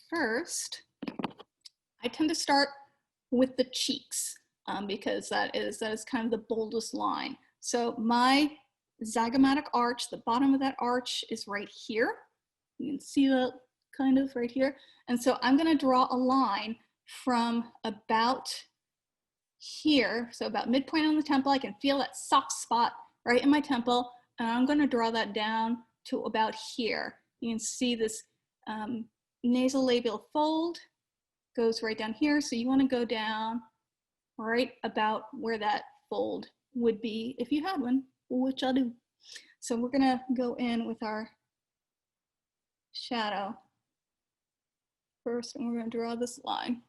first, I tend to start with the cheeks because that is kind of the boldest line. So my zygomatic arch, the bottom of that arch is right here. You can see that kind of right here. And so I'm gonna draw a line from about here, so about midpoint on the temple. I can feel that soft spot right in my temple, and I'm gonna draw that down to about here. You can see this nasolabial fold goes right down here, so you wanna go down right about where that fold would be if you had one, which I do. So we're gonna go in with our shadow first, and we're gonna draw this line.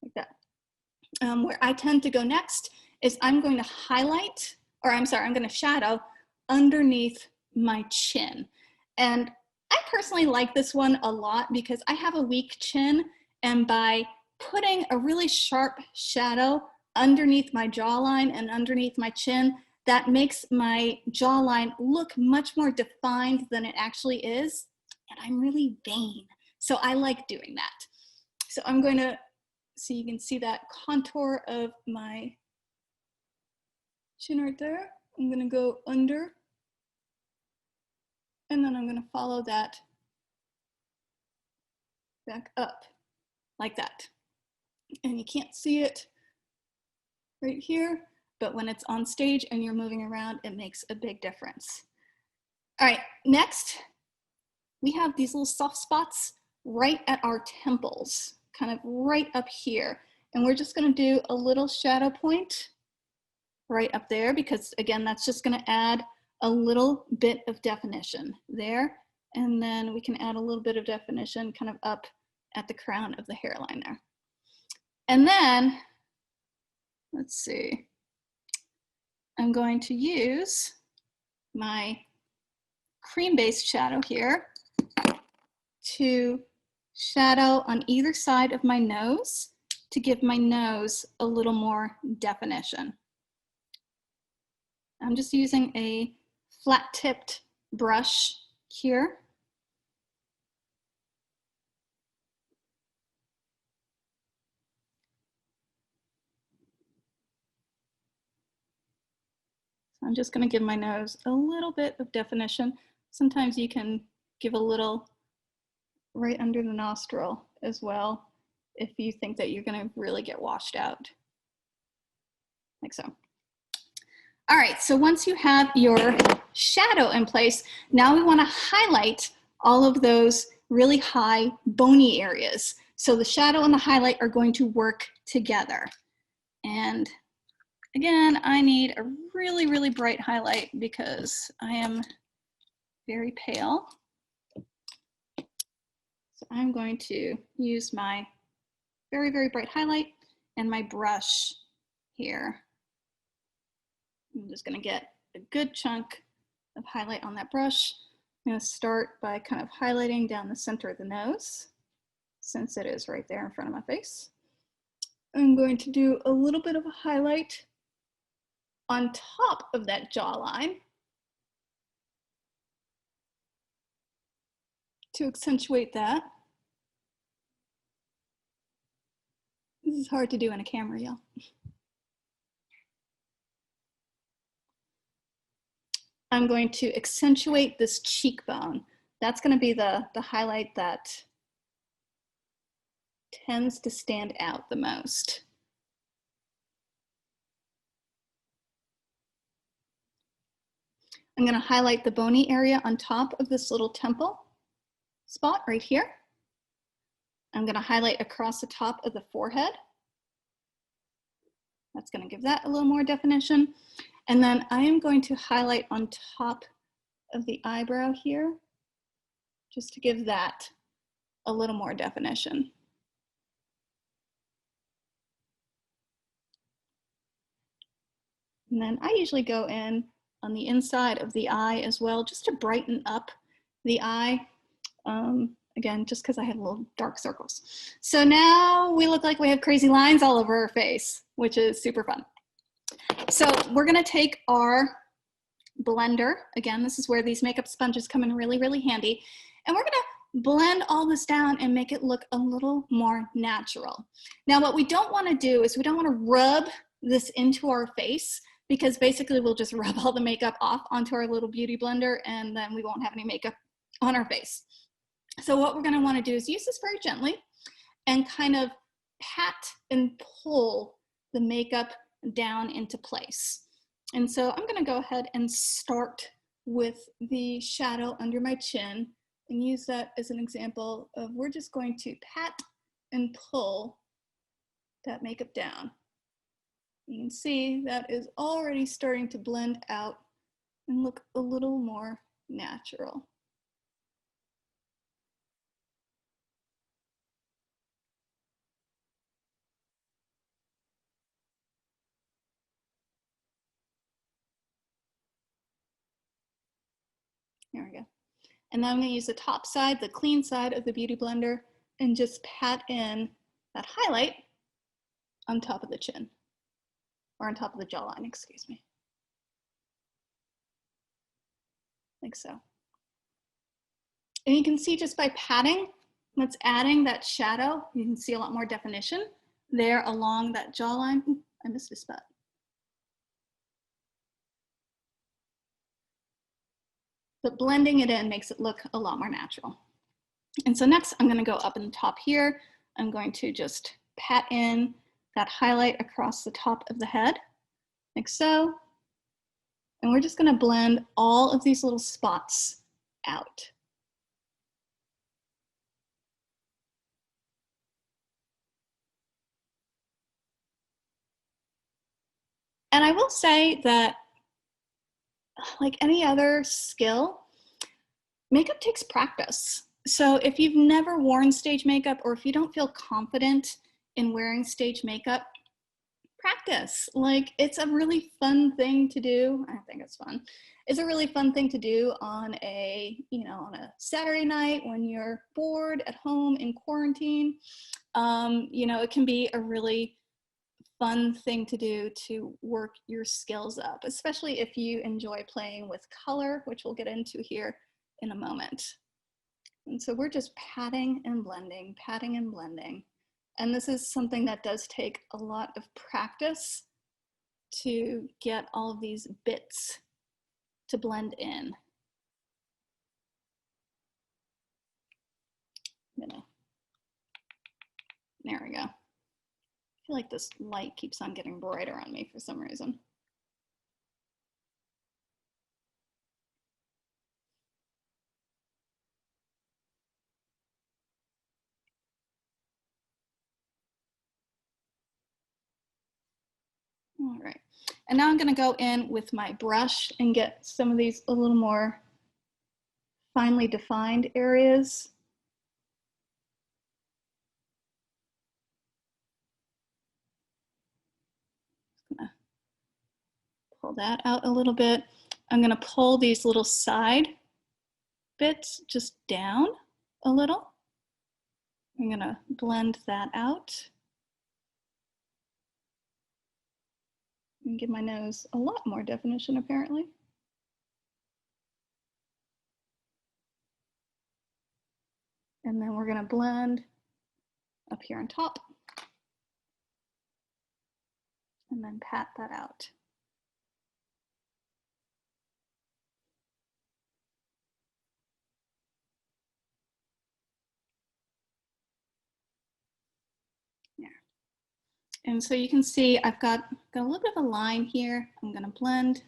Like that. Where I tend to go next is I'm going to highlight, or I'm sorry, I'm going to shadow underneath my chin. And I personally like this one a lot because I have a weak chin, and by putting a really sharp shadow underneath my jawline and underneath my chin, that makes my jawline look much more defined than it actually is. And I'm really vain, so I like doing that. So I'm going to, so you can see that contour of my chin right there. I'm gonna go under, and then I'm gonna follow that back up like that. And you can't see it right here, but when it's on stage and you're moving around, it makes a big difference. All right, next, we have these little soft spots right at our temples, kind of right up here. And we're just gonna do a little shadow point right up there because, again, that's just gonna add a little bit of definition there. And then we can add a little bit of definition kind of up at the crown of the hairline there. And then, let's see, I'm going to use my cream-based shadow here to shadow on either side of my nose to give my nose a little more definition. I'm just using a flat-tipped brush here. So I'm just going to give my nose a little bit of definition. Sometimes you can give a little right under the nostril as well if you think that you're going to really get washed out, like so. All right, so once you have your shadow in place, now we want to highlight all of those really high bony areas. So the shadow and the highlight are going to work together. And again, I need a really, really bright highlight because I am very pale. So I'm going to use my very, very bright highlight and my brush here. I'm just gonna get a good chunk of highlight on that brush. I'm gonna start by kind of highlighting down the center of the nose, since it is right there in front of my face. I'm going to do a little bit of a highlight on top of that jawline to accentuate that. This is hard to do in a camera, y'all. I'm going to accentuate this cheekbone. That's going to be the highlight that tends to stand out the most. I'm going to highlight the bony area on top of this little temple spot right here. I'm going to highlight across the top of the forehead. That's going to give that a little more definition. And then I am going to highlight on top of the eyebrow here, just to give that a little more definition. And then I usually go in on the inside of the eye as well, just to brighten up the eye. Again, just because I have little dark circles. So now we look like we have crazy lines all over our face, which is super fun. So we're gonna take our blender. Again, this is where these makeup sponges come in really, really handy. And we're gonna blend all this down and make it look a little more natural. Now, what we don't wanna do is we don't wanna rub this into our face, because basically we'll just rub all the makeup off onto our little beauty blender and then we won't have any makeup on our face. So what we're gonna wanna do is use this very gently and kind of pat and pull the makeup down into place. And so I'm gonna go ahead and start with the shadow under my chin and use that as an example of we're just going to pat and pull that makeup down. You can see that is already starting to blend out and look a little more natural. There we go. And then I'm gonna use the top side, the clean side of the Beauty Blender, and just pat in that highlight on top of the chin, or on top of the jawline, excuse me. Like so. And you can see just by patting, it's adding that shadow. You can see a lot more definition there along that jawline. Ooh, I missed a spot. But blending it in makes it look a lot more natural. And so next I'm gonna go up in the top here. I'm going to just pat in that highlight across the top of the head, like so. And we're just gonna blend all of these little spots out. And I will say that, like any other skill, makeup takes practice. So if you've never worn stage makeup, or if you don't feel confident in wearing stage makeup, practice. Like, it's a really fun thing to do. I think it's fun. It's a really fun thing to do on a, on a Saturday night when you're bored at home in quarantine. It can be a really fun thing to do to work your skills up, especially if you enjoy playing with color, which we'll get into here in a moment. And so we're just patting and blending, patting and blending. And this is something that does take a lot of practice to get all of these bits to blend in. There we go. I feel like this light keeps on getting brighter on me for some reason. All right, and now I'm gonna go in with my brush and get some of these a little more finely defined areas. Just gonna pull that out a little bit. I'm gonna pull these little side bits just down a little. I'm gonna blend that out and give my nose a lot more definition apparently. And then we're gonna blend up here on top. and then pat that out. And so you can see I've got a little bit of a line here. I'm going to blend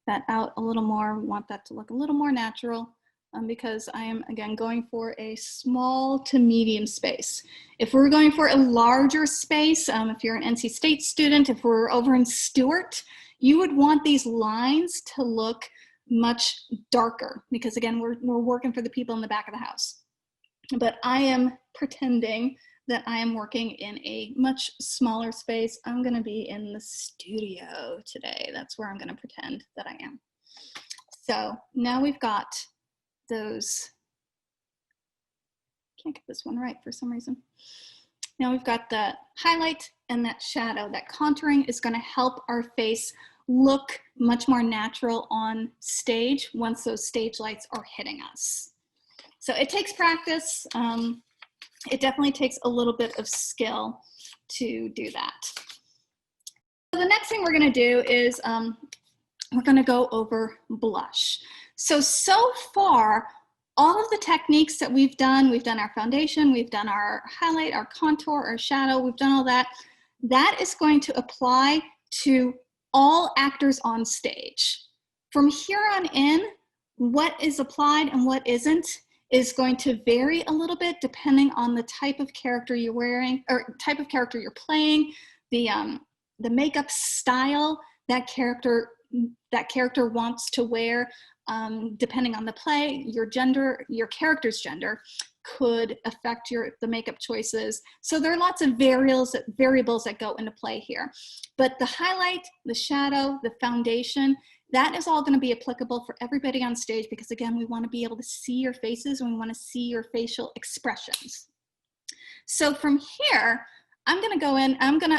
that out a little more. We want that to look a little more natural because I am, again, going for a small to medium space. If we're going for a larger space, if you're an NC State student, if we're over in Stewart, you would want these lines to look much darker because, again, we're working for the people in the back of the house. But I am pretending that I am working in a much smaller space. I'm gonna be in the studio today. That's where I'm gonna pretend that I am. So now we've got those, can't get this one right for some reason. Now we've got the highlight and that shadow. That contouring is gonna help our face look much more natural on stage once those stage lights are hitting us. So it takes practice. It definitely takes a little bit of skill to do that. So the next thing we're gonna do is we're gonna go over blush. So far, all of the techniques that we've done our foundation, we've done our highlight, our contour, our shadow, we've done all that. That is going to apply to all actors on stage. From here on in, what is applied and what isn't is going to vary a little bit depending on the type of character you're wearing or type of character you're playing, the makeup style that character wants to wear, depending on the play, your gender, your character's gender could affect the makeup choices. So there are lots of variables that go into play here. But the highlight, the shadow, the foundation, that is all going to be applicable for everybody on stage because, again, we want to be able to see your faces and we want to see your facial expressions. So from here, I'm going to go in, I'm going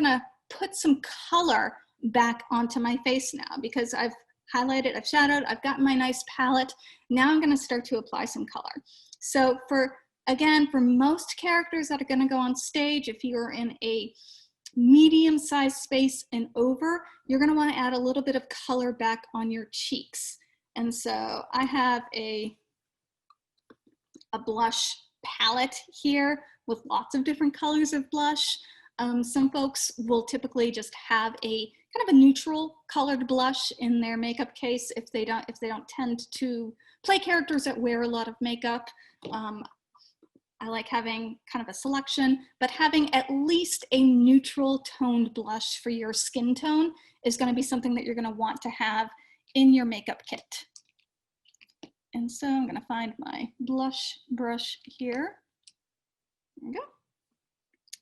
to put some color back onto my face now because I've highlighted, I've shadowed, I've got my nice palette. Now I'm going to start to apply some color. So for most characters that are going to go on stage, if you're in a medium-sized space and over, you're going to want to add a little bit of color back on your cheeks. And so I have a blush palette here with lots of different colors of blush. Some folks will typically just have a kind of a neutral colored blush in their makeup case if they don't tend to play characters that wear a lot of makeup. I like having kind of a selection, but having at least a neutral toned blush for your skin tone is going to be something that you're going to want to have in your makeup kit. And so I'm going to find my blush brush here. There we go.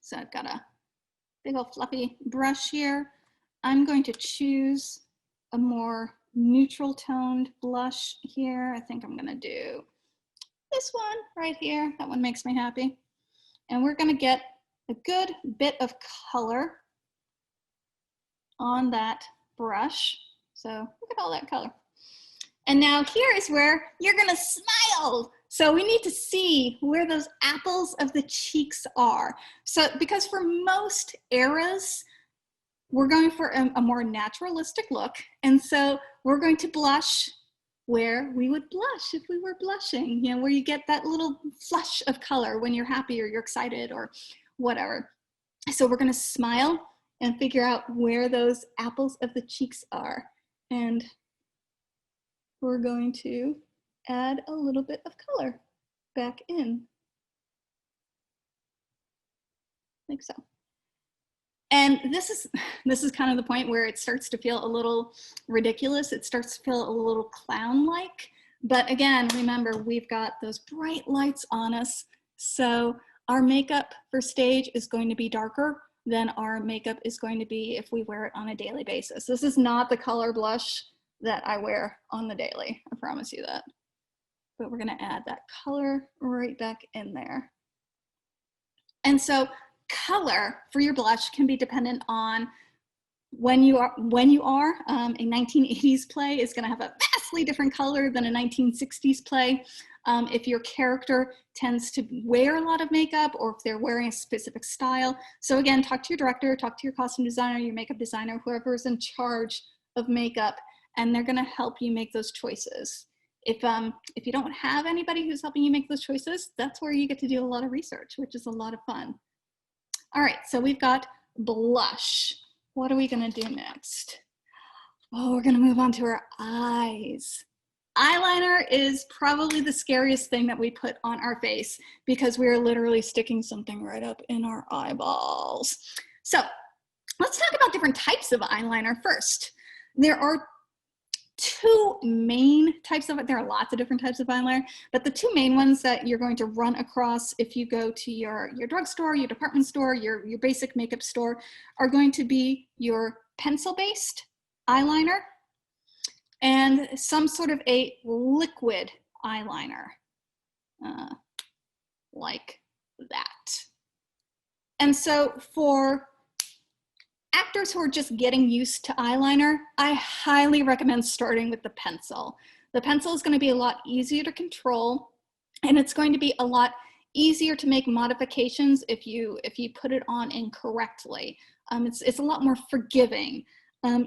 So I've got a big old fluffy brush here. I'm going to choose a more neutral toned blush here. I think I'm going to do this one right here. That one makes me happy. And we're going to get a good bit of color on that brush. So look at all that color. And now here is where you're going to smile. So we need to see where those apples of the cheeks are. So because for most eras, we're going for a more naturalistic look. And so we're going to blush where we would blush if we were blushing, you know, where you get that little flush of color when you're happy or you're excited or whatever. So we're going to smile and figure out where those apples of the cheeks are. And we're going to add a little bit of color back in, like so. And this is kind of the point where it starts to feel a little ridiculous. It starts to feel a little clown-like. But again, remember, we've got those bright lights on us. So our makeup for stage is going to be darker than our makeup is going to be if we wear it on a daily basis. This is not the color blush that I wear on the daily. I promise you that. But we're going to add that color right back in there. And so color for your blush can be dependent on when you are. A 1980s play is going to have a vastly different color than a 1960s play. If your character tends to wear a lot of makeup or if they're wearing a specific style. So again, talk to your director, talk to your costume designer, your makeup designer, whoever is in charge of makeup, and they're gonna help you make those choices. If you don't have anybody who's helping you make those choices, that's where you get to do a lot of research, which is a lot of fun. All right, so we've got blush. What are we gonna do next? Oh, we're gonna move on to our eyes. Eyeliner is probably the scariest thing that we put on our face because we are literally sticking something right up in our eyeballs. So let's talk about different types of eyeliner first. There are two main types of it. There are lots of different types of eyeliner, but the two main ones that you're going to run across if you go to your drugstore, your department store, your basic makeup store are going to be your pencil-based eyeliner and some sort of a liquid eyeliner, like that. And so for actors who are just getting used to eyeliner, I highly recommend starting with the pencil. The pencil is going to be a lot easier to control, and it's going to be a lot easier to make modifications if you put it on incorrectly. It's a lot more forgiving.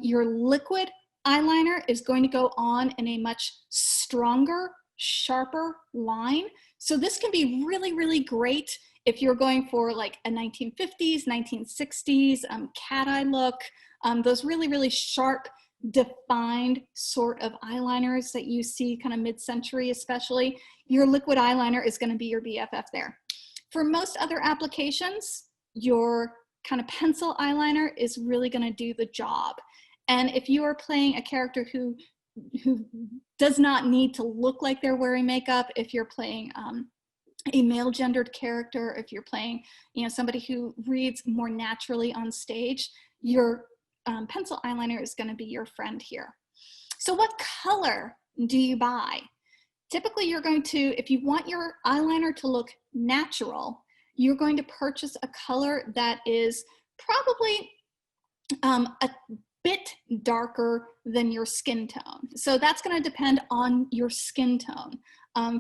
Your liquid eyeliner is going to go on in a much stronger, sharper line. So this can be really, really great if you're going for like a 1950s, 1960s cat eye look, those really, really sharp, defined sort of eyeliners that you see kind of mid-century especially, your liquid eyeliner is going to be your BFF there. For most other applications, your kind of pencil eyeliner is really going to do the job. And if you are playing a character who does not need to look like they're wearing makeup, if you're playing a male gendered character, if you're playing, somebody who reads more naturally on stage, your pencil eyeliner is going to be your friend here. So what color do you buy? Typically you're going to, if you want your eyeliner to look natural, you're going to purchase a color that is probably a bit darker than your skin tone. So that's going to depend on your skin tone.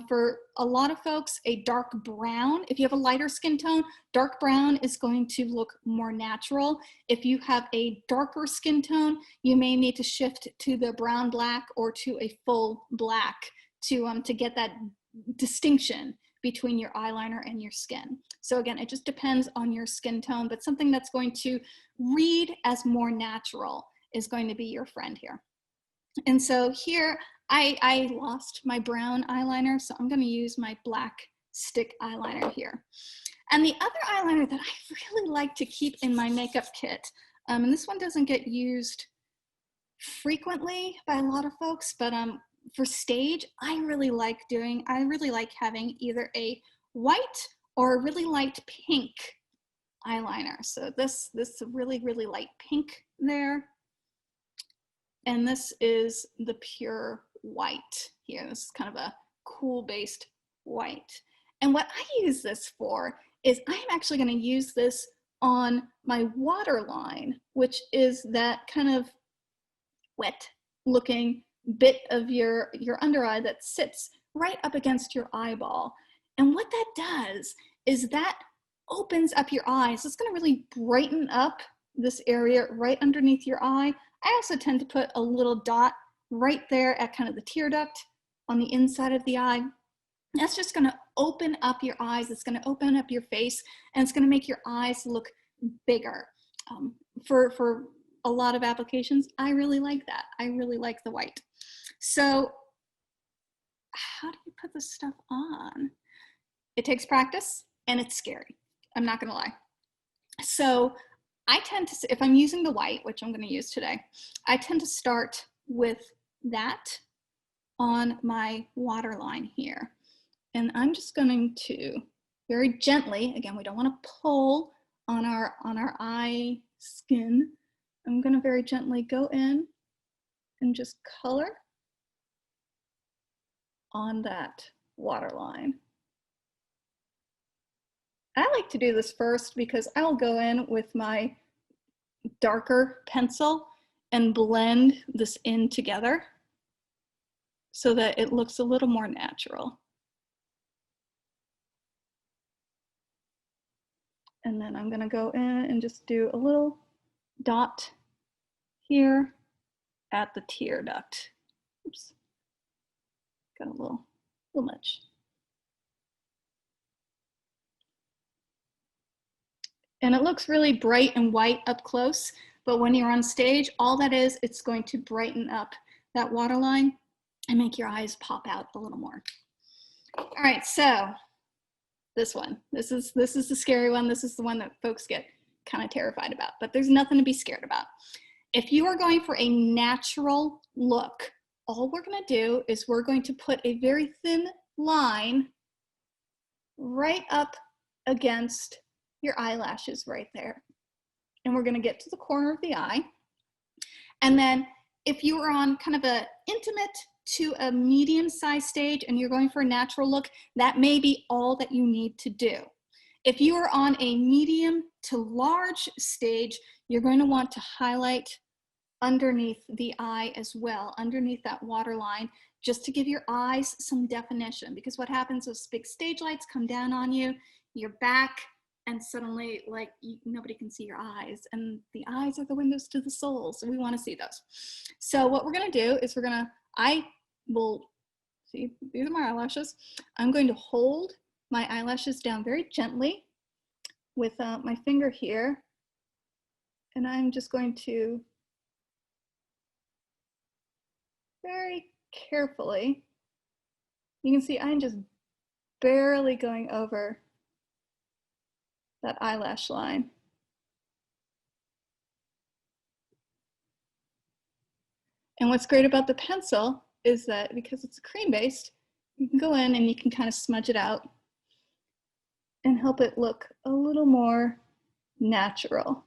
For a lot of folks, a dark brown, if you have a lighter skin tone, dark brown is going to look more natural. If you have a darker skin tone, you may need to shift to the brown black or to a full black to get that distinction between your eyeliner and your skin. So again, it just depends on your skin tone, but something that's going to read as more natural is going to be your friend here. And so here, I lost my brown eyeliner, so I'm going to use my black stick eyeliner here. And the other eyeliner that I really like to keep in my makeup kit, and this one doesn't get used frequently by a lot of folks, but for stage, I really like having either a white or a really light pink eyeliner. So this really, really light pink there. And this is the pure white here. This is kind of a cool based white. And what I use this for is I'm actually going to use this on my waterline, which is that kind of wet looking bit of your under eye that sits right up against your eyeball. And what that does is that opens up your eyes. It's going to really brighten up this area right underneath your eye. I also tend to put a little dot right there at kind of the tear duct on the inside of the eye. That's just going to open up your eyes. It's going to open up your face, and it's going to make your eyes look bigger. For a lot of applications, I really like that. I really like the white. So how do you put this stuff on? It takes practice and it's scary. I'm not going to lie. So I tend to, if I'm using the white, which I'm going to use today, I tend to start with that on my waterline here. And I'm just going to very gently, again, we don't want to pull on our eye skin. I'm going to very gently go in and just color on that waterline. I like to do this first because I'll go in with my darker pencil and blend this in together. so that it looks a little more natural. And then I'm gonna go in and just do a little dot here at the tear duct. Oops, got a little much. And it looks really bright and white up close, but when you're on stage, all that is, it's going to brighten up that waterline and make your eyes pop out a little more. All right, so this one, this is the scary one. This is the one that folks get kind of terrified about, but there's nothing to be scared about. If you are going for a natural look, all we're gonna do is we're going to put a very thin line right up against your eyelashes right there. And we're gonna get to the corner of the eye. And then if you are on kind of a intimate to a medium-sized stage and you're going for a natural look, that may be all that you need to do. If you are on a medium to large stage, you're going to want to highlight underneath the eye as well, underneath that waterline, just to give your eyes some definition. Because what happens is big stage lights come down on you, you're back, and suddenly like nobody can see your eyes, and the eyes are the windows to the soul, so we want to see those. So what we're going to do is I will see, these are my eyelashes. I'm going to hold my eyelashes down very gently with my finger here, and I'm just going to very carefully, you can see I'm just barely going over that eyelash line. And what's great about the pencil is that because it's cream-based, you can go in and you can kind of smudge it out and help it look a little more natural.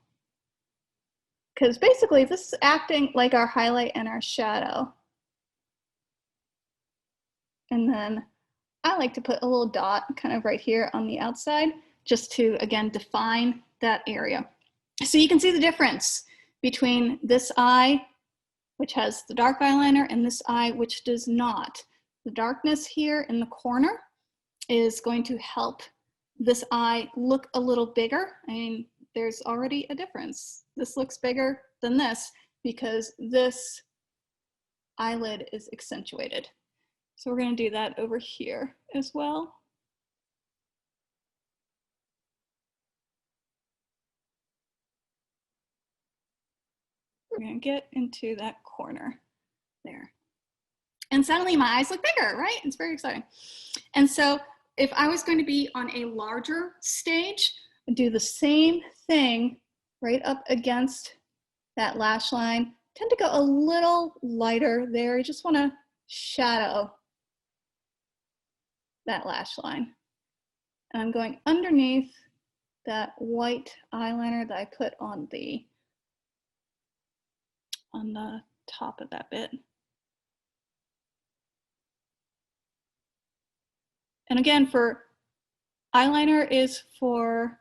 Because basically this is acting like our highlight and our shadow. And then I like to put a little dot kind of right here on the outside, just to, again, define that area. So you can see the difference between this eye, which has the dark eyeliner, and this eye, which does not. The darkness here in the corner is going to help this eye look a little bigger. I mean, there's already a difference. This looks bigger than this because this eyelid is accentuated. So we're going to do that over here as well. We're going to get into that corner there. And suddenly my eyes look bigger, right? It's very exciting. And so if I was going to be on a larger stage, I'd do the same thing right up against that lash line. Tend to go a little lighter there. You just want to shadow that lash line. And I'm going underneath that white eyeliner that I put on the top of that bit. And again, for eyeliner is for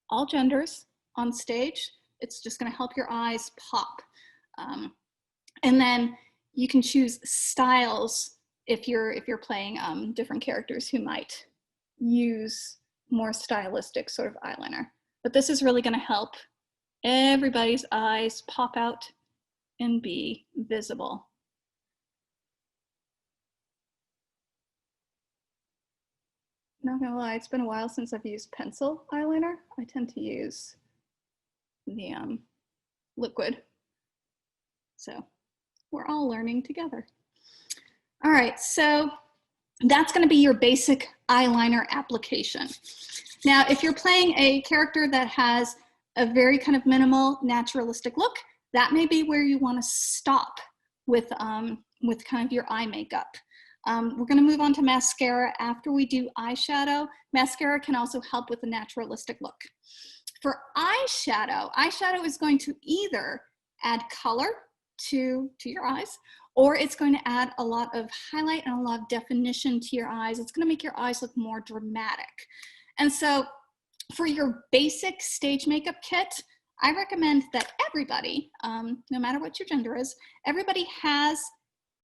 all genders on stage. It's just going to help your eyes pop. And then you can choose styles if you're playing different characters who might use more stylistic sort of eyeliner. But this is really going to help everybody's eyes pop out and be visible. Not gonna lie, it's been a while since I've used pencil eyeliner. I tend to use the liquid. So we're all learning together. All right, so that's gonna be your basic eyeliner application. Now, if you're playing a character that has a very kind of minimal, naturalistic look, that may be where you wanna stop with kind of your eye makeup. We're going to move on to mascara after we do eyeshadow. Mascara can also help with a naturalistic look. For eyeshadow, eyeshadow is going to either add color to your eyes, or it's going to add a lot of highlight and a lot of definition to your eyes. It's going to make your eyes look more dramatic. And so for your basic stage makeup kit, I recommend that everybody, no matter what your gender is, everybody has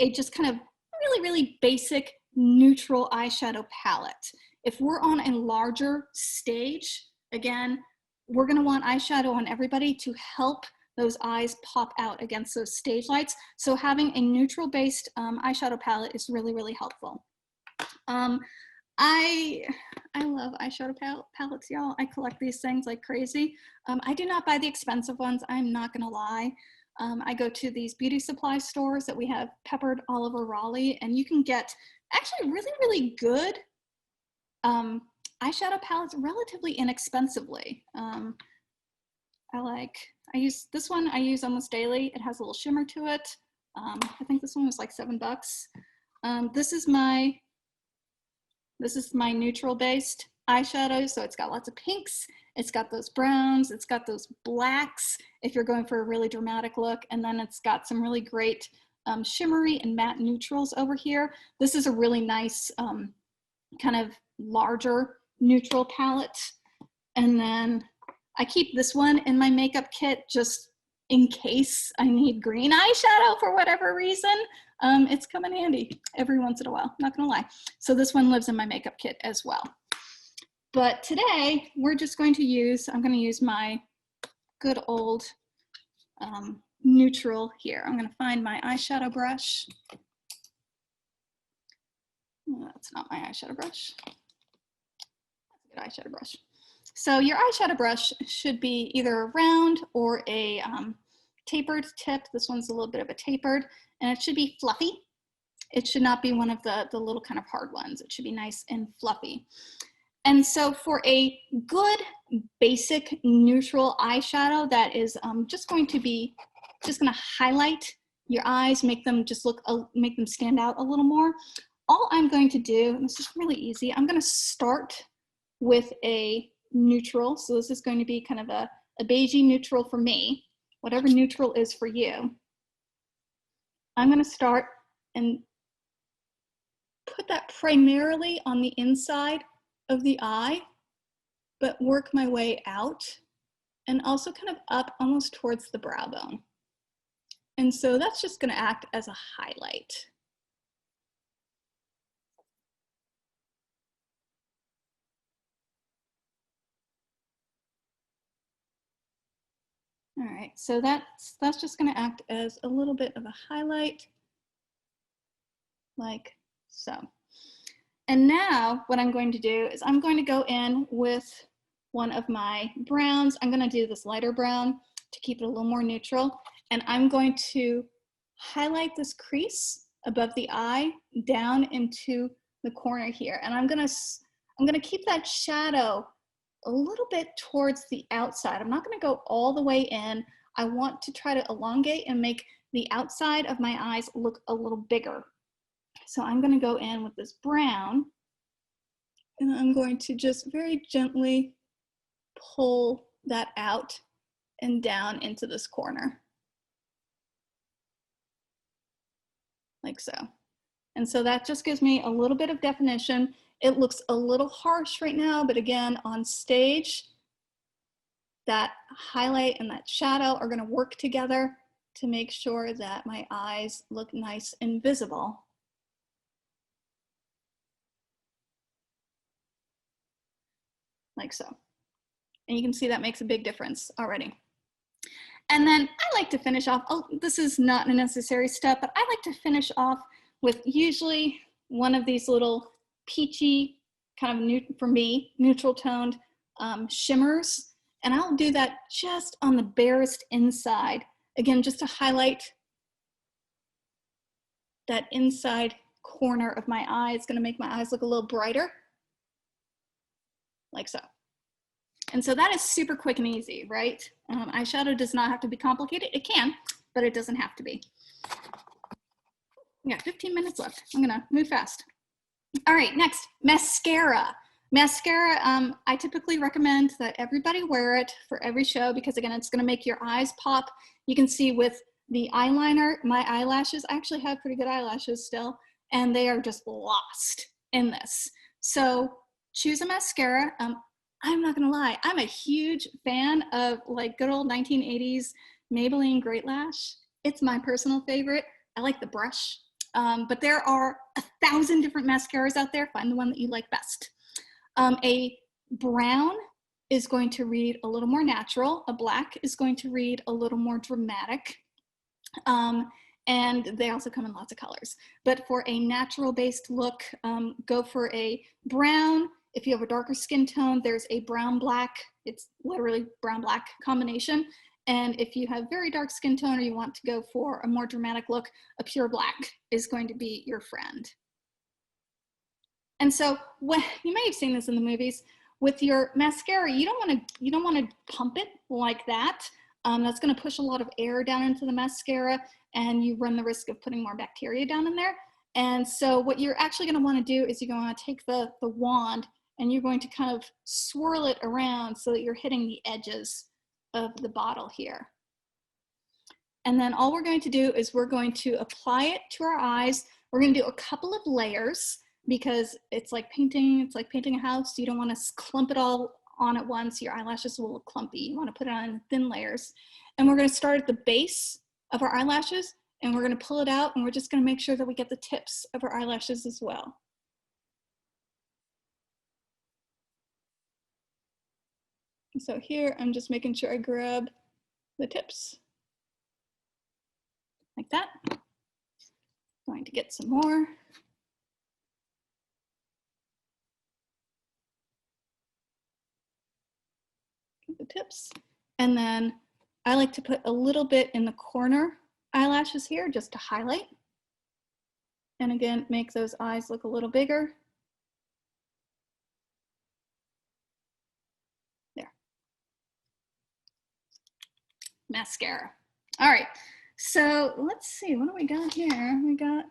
a just kind of really, really basic neutral eyeshadow palette. If we're on a larger stage, again, we're gonna want eyeshadow on everybody to help those eyes pop out against those stage lights. So having a neutral based eyeshadow palette is really, really helpful. I love eyeshadow palettes, y'all. I collect these things like crazy. I do not buy the expensive ones, I'm not gonna lie. I go to these beauty supply stores that we have peppered all over Raleigh, and you can get actually really, really good eyeshadow palettes relatively inexpensively. I use this one, I use almost daily. It has a little shimmer to it. I think this one was like $7. This is my neutral based eyeshadow. So it's got lots of pinks, it's got those browns, it's got those blacks if you're going for a really dramatic look. And then it's got some really great shimmery and matte neutrals over here. This is a really nice kind of larger neutral palette. And then I keep this one in my makeup kit just in case I need green eyeshadow for whatever reason. It's come in handy every once in a while, not gonna lie. So this one lives in my makeup kit as well. But today we're just going to use, I'm gonna use my good old neutral here. I'm gonna find my eyeshadow brush. Oh, that's not my eyeshadow brush. That's a good eyeshadow brush. So your eyeshadow brush should be either a round or a tapered tip. This one's a little bit of a tapered, and it should be fluffy. It should not be one of the little kind of hard ones. It should be nice and fluffy. And so for a good basic neutral eyeshadow that is just going to highlight your eyes, make them just look, make them stand out a little more. All I'm going to do, and this is really easy, I'm going to start with a neutral. So this is going to be kind of a beigey neutral for me, whatever neutral is for you. I'm going to start and put that primarily on the inside of the eye, but work my way out and also kind of up almost towards the brow bone. And so that's just going to act as a highlight. All right, so that's just going to act as a little bit of a highlight, like so. And now what I'm going to do is I'm going to go in with one of my browns. I'm going to do this lighter brown to keep it a little more neutral. And I'm going to highlight this crease above the eye down into the corner here. And I'm going to keep that shadow a little bit towards the outside. I'm not going to go all the way in. I want to try to elongate and make the outside of my eyes look a little bigger. So I'm going to go in with this brown, and I'm going to just very gently pull that out and down into this corner, like so. And so that just gives me a little bit of definition. It looks a little harsh right now, but again, on stage, that highlight and that shadow are going to work together to make sure that my eyes look nice and visible. Like so. And you can see that makes a big difference already. And then I like to finish off, oh, this is not a necessary step, but I like to finish off with usually one of these little peachy, kind of for me, neutral toned shimmers. And I'll do that just on the barest inside. Again, just to highlight that inside corner of my eye. It's gonna make my eyes look a little brighter, like so. And so that is super quick and easy, right? Eyeshadow does not have to be complicated. It can, but it doesn't have to be. We got 15 minutes left. I'm gonna move fast. All right, next, mascara. Mascara, I typically recommend that everybody wear it for every show because again, it's gonna make your eyes pop. You can see with the eyeliner, my eyelashes, I actually have pretty good eyelashes still, and they are just lost in this. So choose a mascara. I'm not gonna lie, I'm a huge fan of like good old 1980s Maybelline Great Lash. It's my personal favorite. I like the brush. But there are 1,000 different mascaras out there. Find the one that you like best. A brown is going to read a little more natural. A black is going to read a little more dramatic. And they also come in lots of colors. But for a natural-based look, go for a brown. If you have a darker skin tone, there's a brown-black. It's literally brown-black combination. And if you have very dark skin tone or you want to go for a more dramatic look, a pure black is going to be your friend. And so you may have seen this in the movies. With your mascara, you don't want to pump it like that. That's going to push a lot of air down into the mascara, and you run the risk of putting more bacteria down in there. And so what you're actually going to want to do is you're going to want to take the wand and you're going to kind of swirl it around so that you're hitting the edges of the bottle here. And then all we're going to do is we're going to apply it to our eyes. We're going to do a couple of layers because it's like painting a house. You don't want to clump it all on at once. Your eyelashes will look clumpy. You want to put it on in thin layers. And we're going to start at the base of our eyelashes and we're going to pull it out and we're just going to make sure that we get the tips of our eyelashes as well. So here, I'm just making sure I grab the tips like that. Going to get some more. The tips. And then I like to put a little bit in the corner eyelashes here just to highlight. And again, make those eyes look a little bigger. There. Mascara. All right, so let's see, what do we got here? We got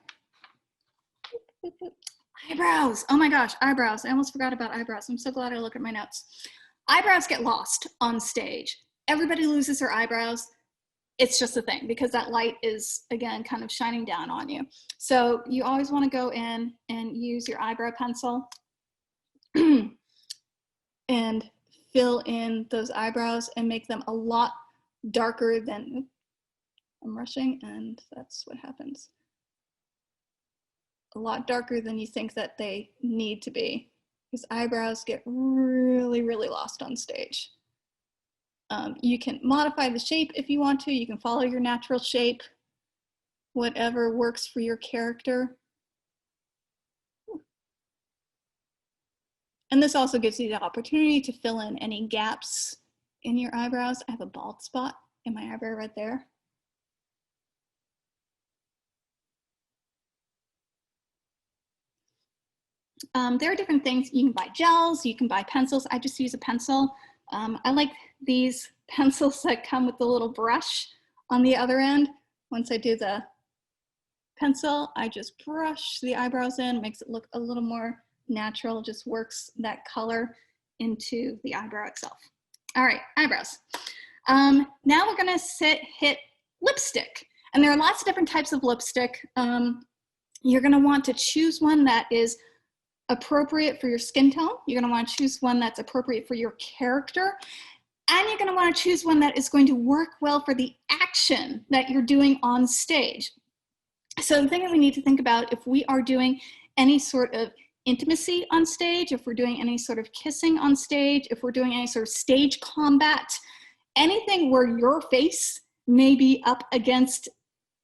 eyebrows. Oh my gosh, eyebrows. I almost forgot about eyebrows. I'm so glad I looked at my notes. Eyebrows get lost on stage. Everybody loses their eyebrows. It's just a thing because that light is, again, kind of shining down on you. So you always want to go in and use your eyebrow pencil and fill in those eyebrows and make them a lot darker than, I'm rushing and that's what happens. A lot darker than you think that they need to be because eyebrows get really, really lost on stage. You can modify the shape if you want to. You can follow your natural shape, whatever works for your character. And this also gives you the opportunity to fill in any gaps in your eyebrows. I have a bald spot in my eyebrow right there. There are different things. You can buy gels, you can buy pencils. I just use a pencil. I like these pencils that come with the little brush on the other end. Once I do the pencil, I just brush the eyebrows in, makes it look a little more natural, just works that color into the eyebrow itself. All right, eyebrows. Now we're gonna hit lipstick. And there are lots of different types of lipstick. You're gonna want to choose one that is appropriate for your skin tone. You're gonna wanna choose one that's appropriate for your character. And you're gonna wanna choose one that is going to work well for the action that you're doing on stage. So the thing that we need to think about if we are doing any sort of intimacy on stage, if we're doing any sort of kissing on stage, if we're doing any sort of stage combat, anything where your face may be up against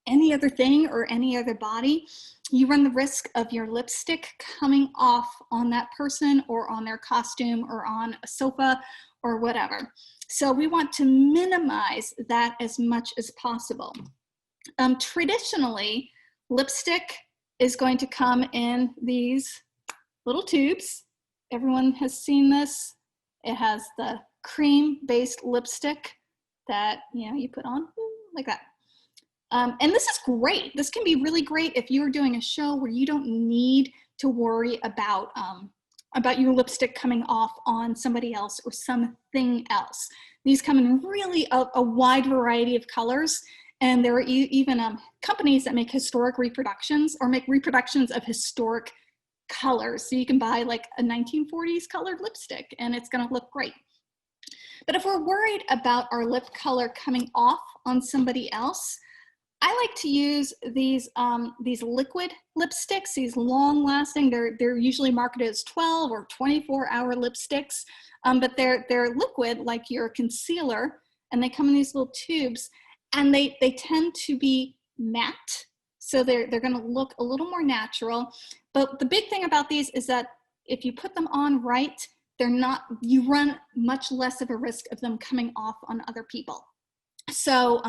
any other thing or any other body, you run the risk of your lipstick coming off on that person or on their costume or on a sofa or whatever. So we want to minimize that as much as possible. Traditionally, lipstick is going to come in these little tubes. Everyone has seen this. It has the cream-based lipstick that you put on like that. And this is great. This can be really great if you're doing a show where you don't need to worry about your lipstick coming off on somebody else or something else. These come in really a wide variety of colors. And there are even companies that make historic reproductions or make reproductions of historic colors. So you can buy like a 1940s colored lipstick and it's gonna look great. But if we're worried about our lip color coming off on somebody else, I like to use these liquid lipsticks, these long-lasting. They're usually marketed as 12 or 24-hour lipsticks, but they're liquid like your concealer, and they come in these little tubes, and they tend to be matte, so they're going to look a little more natural. But the big thing about these is that if you put them on right, you run much less of a risk of them coming off on other people. So,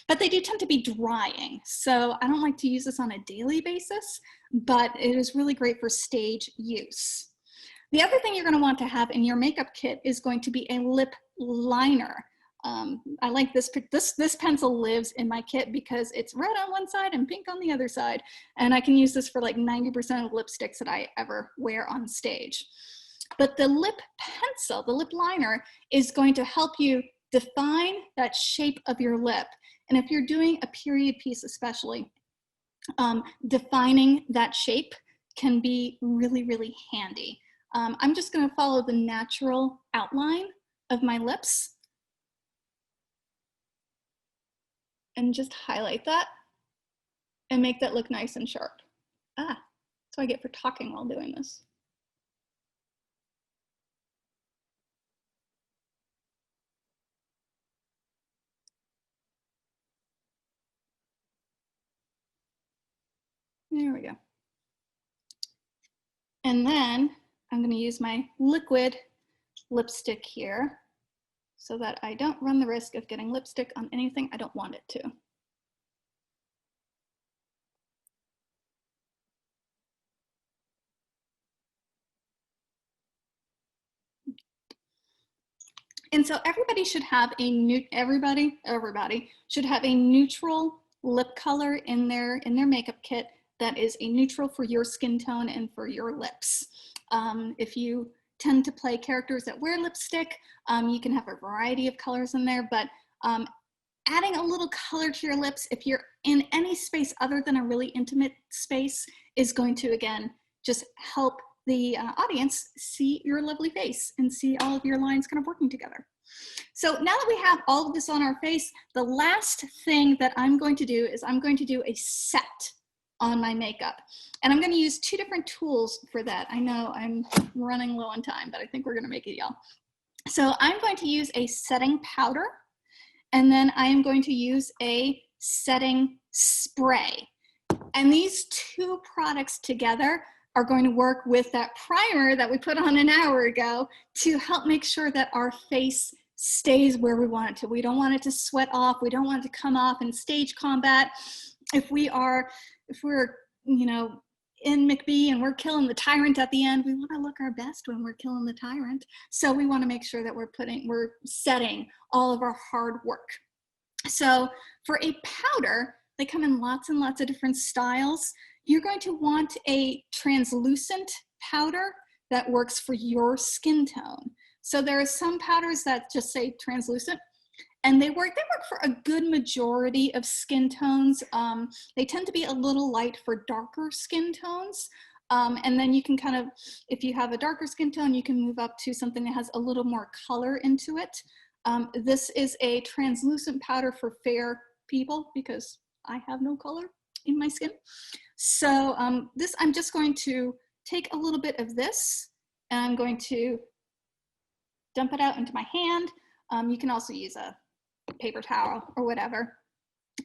but they do tend to be drying. So I don't like to use this on a daily basis, but it is really great for stage use. The other thing you're going to want to have in your makeup kit is going to be a lip liner. I like this pencil lives in my kit because it's red on one side and pink on the other side. And I can use this for like 90% of lipsticks that I ever wear on stage. But the lip pencil, the lip liner, is going to help you define that shape of your lip. And if you're doing a period piece especially, defining that shape can be really, really handy. I'm just going to follow the natural outline of my lips and just highlight that and make that look nice and sharp. That's what I get for talking while doing this. There we go. And then I'm going to use my liquid lipstick here so that I don't run the risk of getting lipstick on anything I don't want it to. And so everybody should have a everybody should have a neutral lip color in their makeup kit that is a neutral for your skin tone and for your lips. If you tend to play characters that wear lipstick, you can have a variety of colors in there, but adding a little color to your lips, if you're in any space other than a really intimate space, is going to, again, just help the audience see your lovely face and see all of your lines kind of working together. So now that we have all of this on our face, the last thing that I'm going to do is I'm going to do a set on my makeup. And I'm going to use two different tools for that. I know I'm running low on time, but I think we're going to make it, y'all. So I'm going to use a setting powder, and then I am going to use a setting spray. And these two products together are going to work with that primer that we put on an hour ago to help make sure that our face stays where we want it to. We don't want it to sweat off. We don't want it to come off in stage combat. If we're, you know, in McBee and we're killing the tyrant at the end, we want to look our best when we're killing the tyrant. So we want to make sure that we're setting all of our hard work. So for a powder, they come in lots and lots of different styles. You're going to want a translucent powder that works for your skin tone. So there are some powders that just say translucent, and they work for a good majority of skin tones. They tend to be a little light for darker skin tones. And then you can kind of, if you have a darker skin tone, you can move up to something that has a little more color into it. This is a translucent powder for fair people because I have no color in my skin. So I'm just going to take a little bit of this and I'm going to dump it out into my hand. You can also use a paper towel or whatever.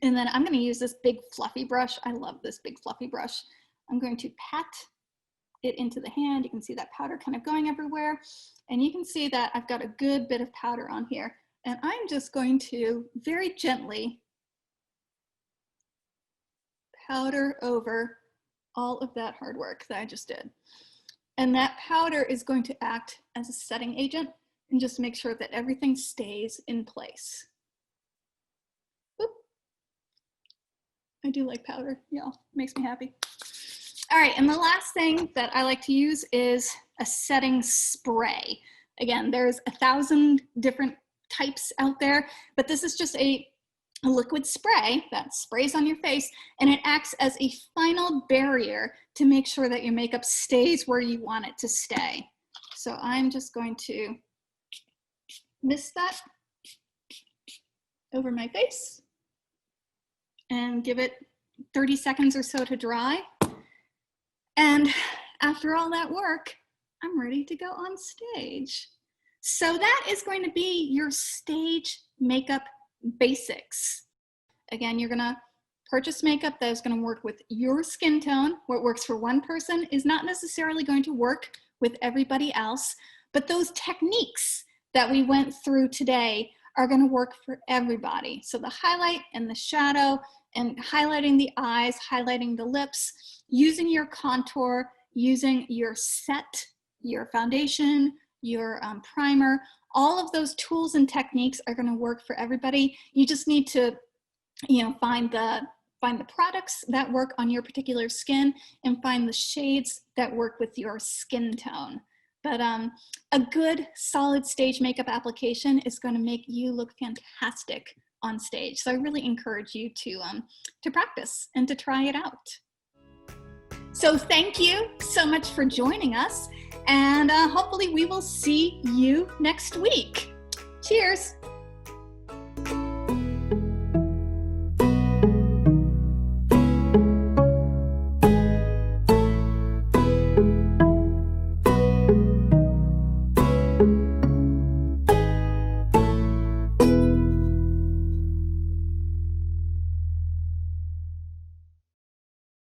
And then I'm going to use this big fluffy brush. I love this big fluffy brush. I'm going to pat it into the hand. You can see that powder kind of going everywhere. And you can see that I've got a good bit of powder on here. And I'm just going to very gently powder over all of that hard work that I just did. And that powder is going to act as a setting agent and just make sure that everything stays in place. Oop. I do like powder, y'all. Makes me happy. All right, and the last thing that I like to use is a setting spray. Again, there's 1,000 different types out there, but this is just a liquid spray that sprays on your face, and it acts as a final barrier to make sure that your makeup stays where you want it to stay. So I'm just going to mist that over my face. and give it 30 seconds or so to dry. And after all that work, I'm ready to go on stage. So that is going to be your stage makeup basics. Again, you're gonna purchase makeup that is gonna work with your skin tone. What works for one person is not necessarily going to work with everybody else, but those techniques that we went through today are gonna work for everybody. So the highlight and the shadow and highlighting the eyes, highlighting the lips, using your contour, using your set, your foundation, your primer, all of those tools and techniques are gonna work for everybody. You just need to, find the products that work on your particular skin and find the shades that work with your skin tone. But a good solid stage makeup application is going to make you look fantastic on stage. So I really encourage you to practice and to try it out. So thank you so much for joining us, and hopefully we will see you next week. Cheers.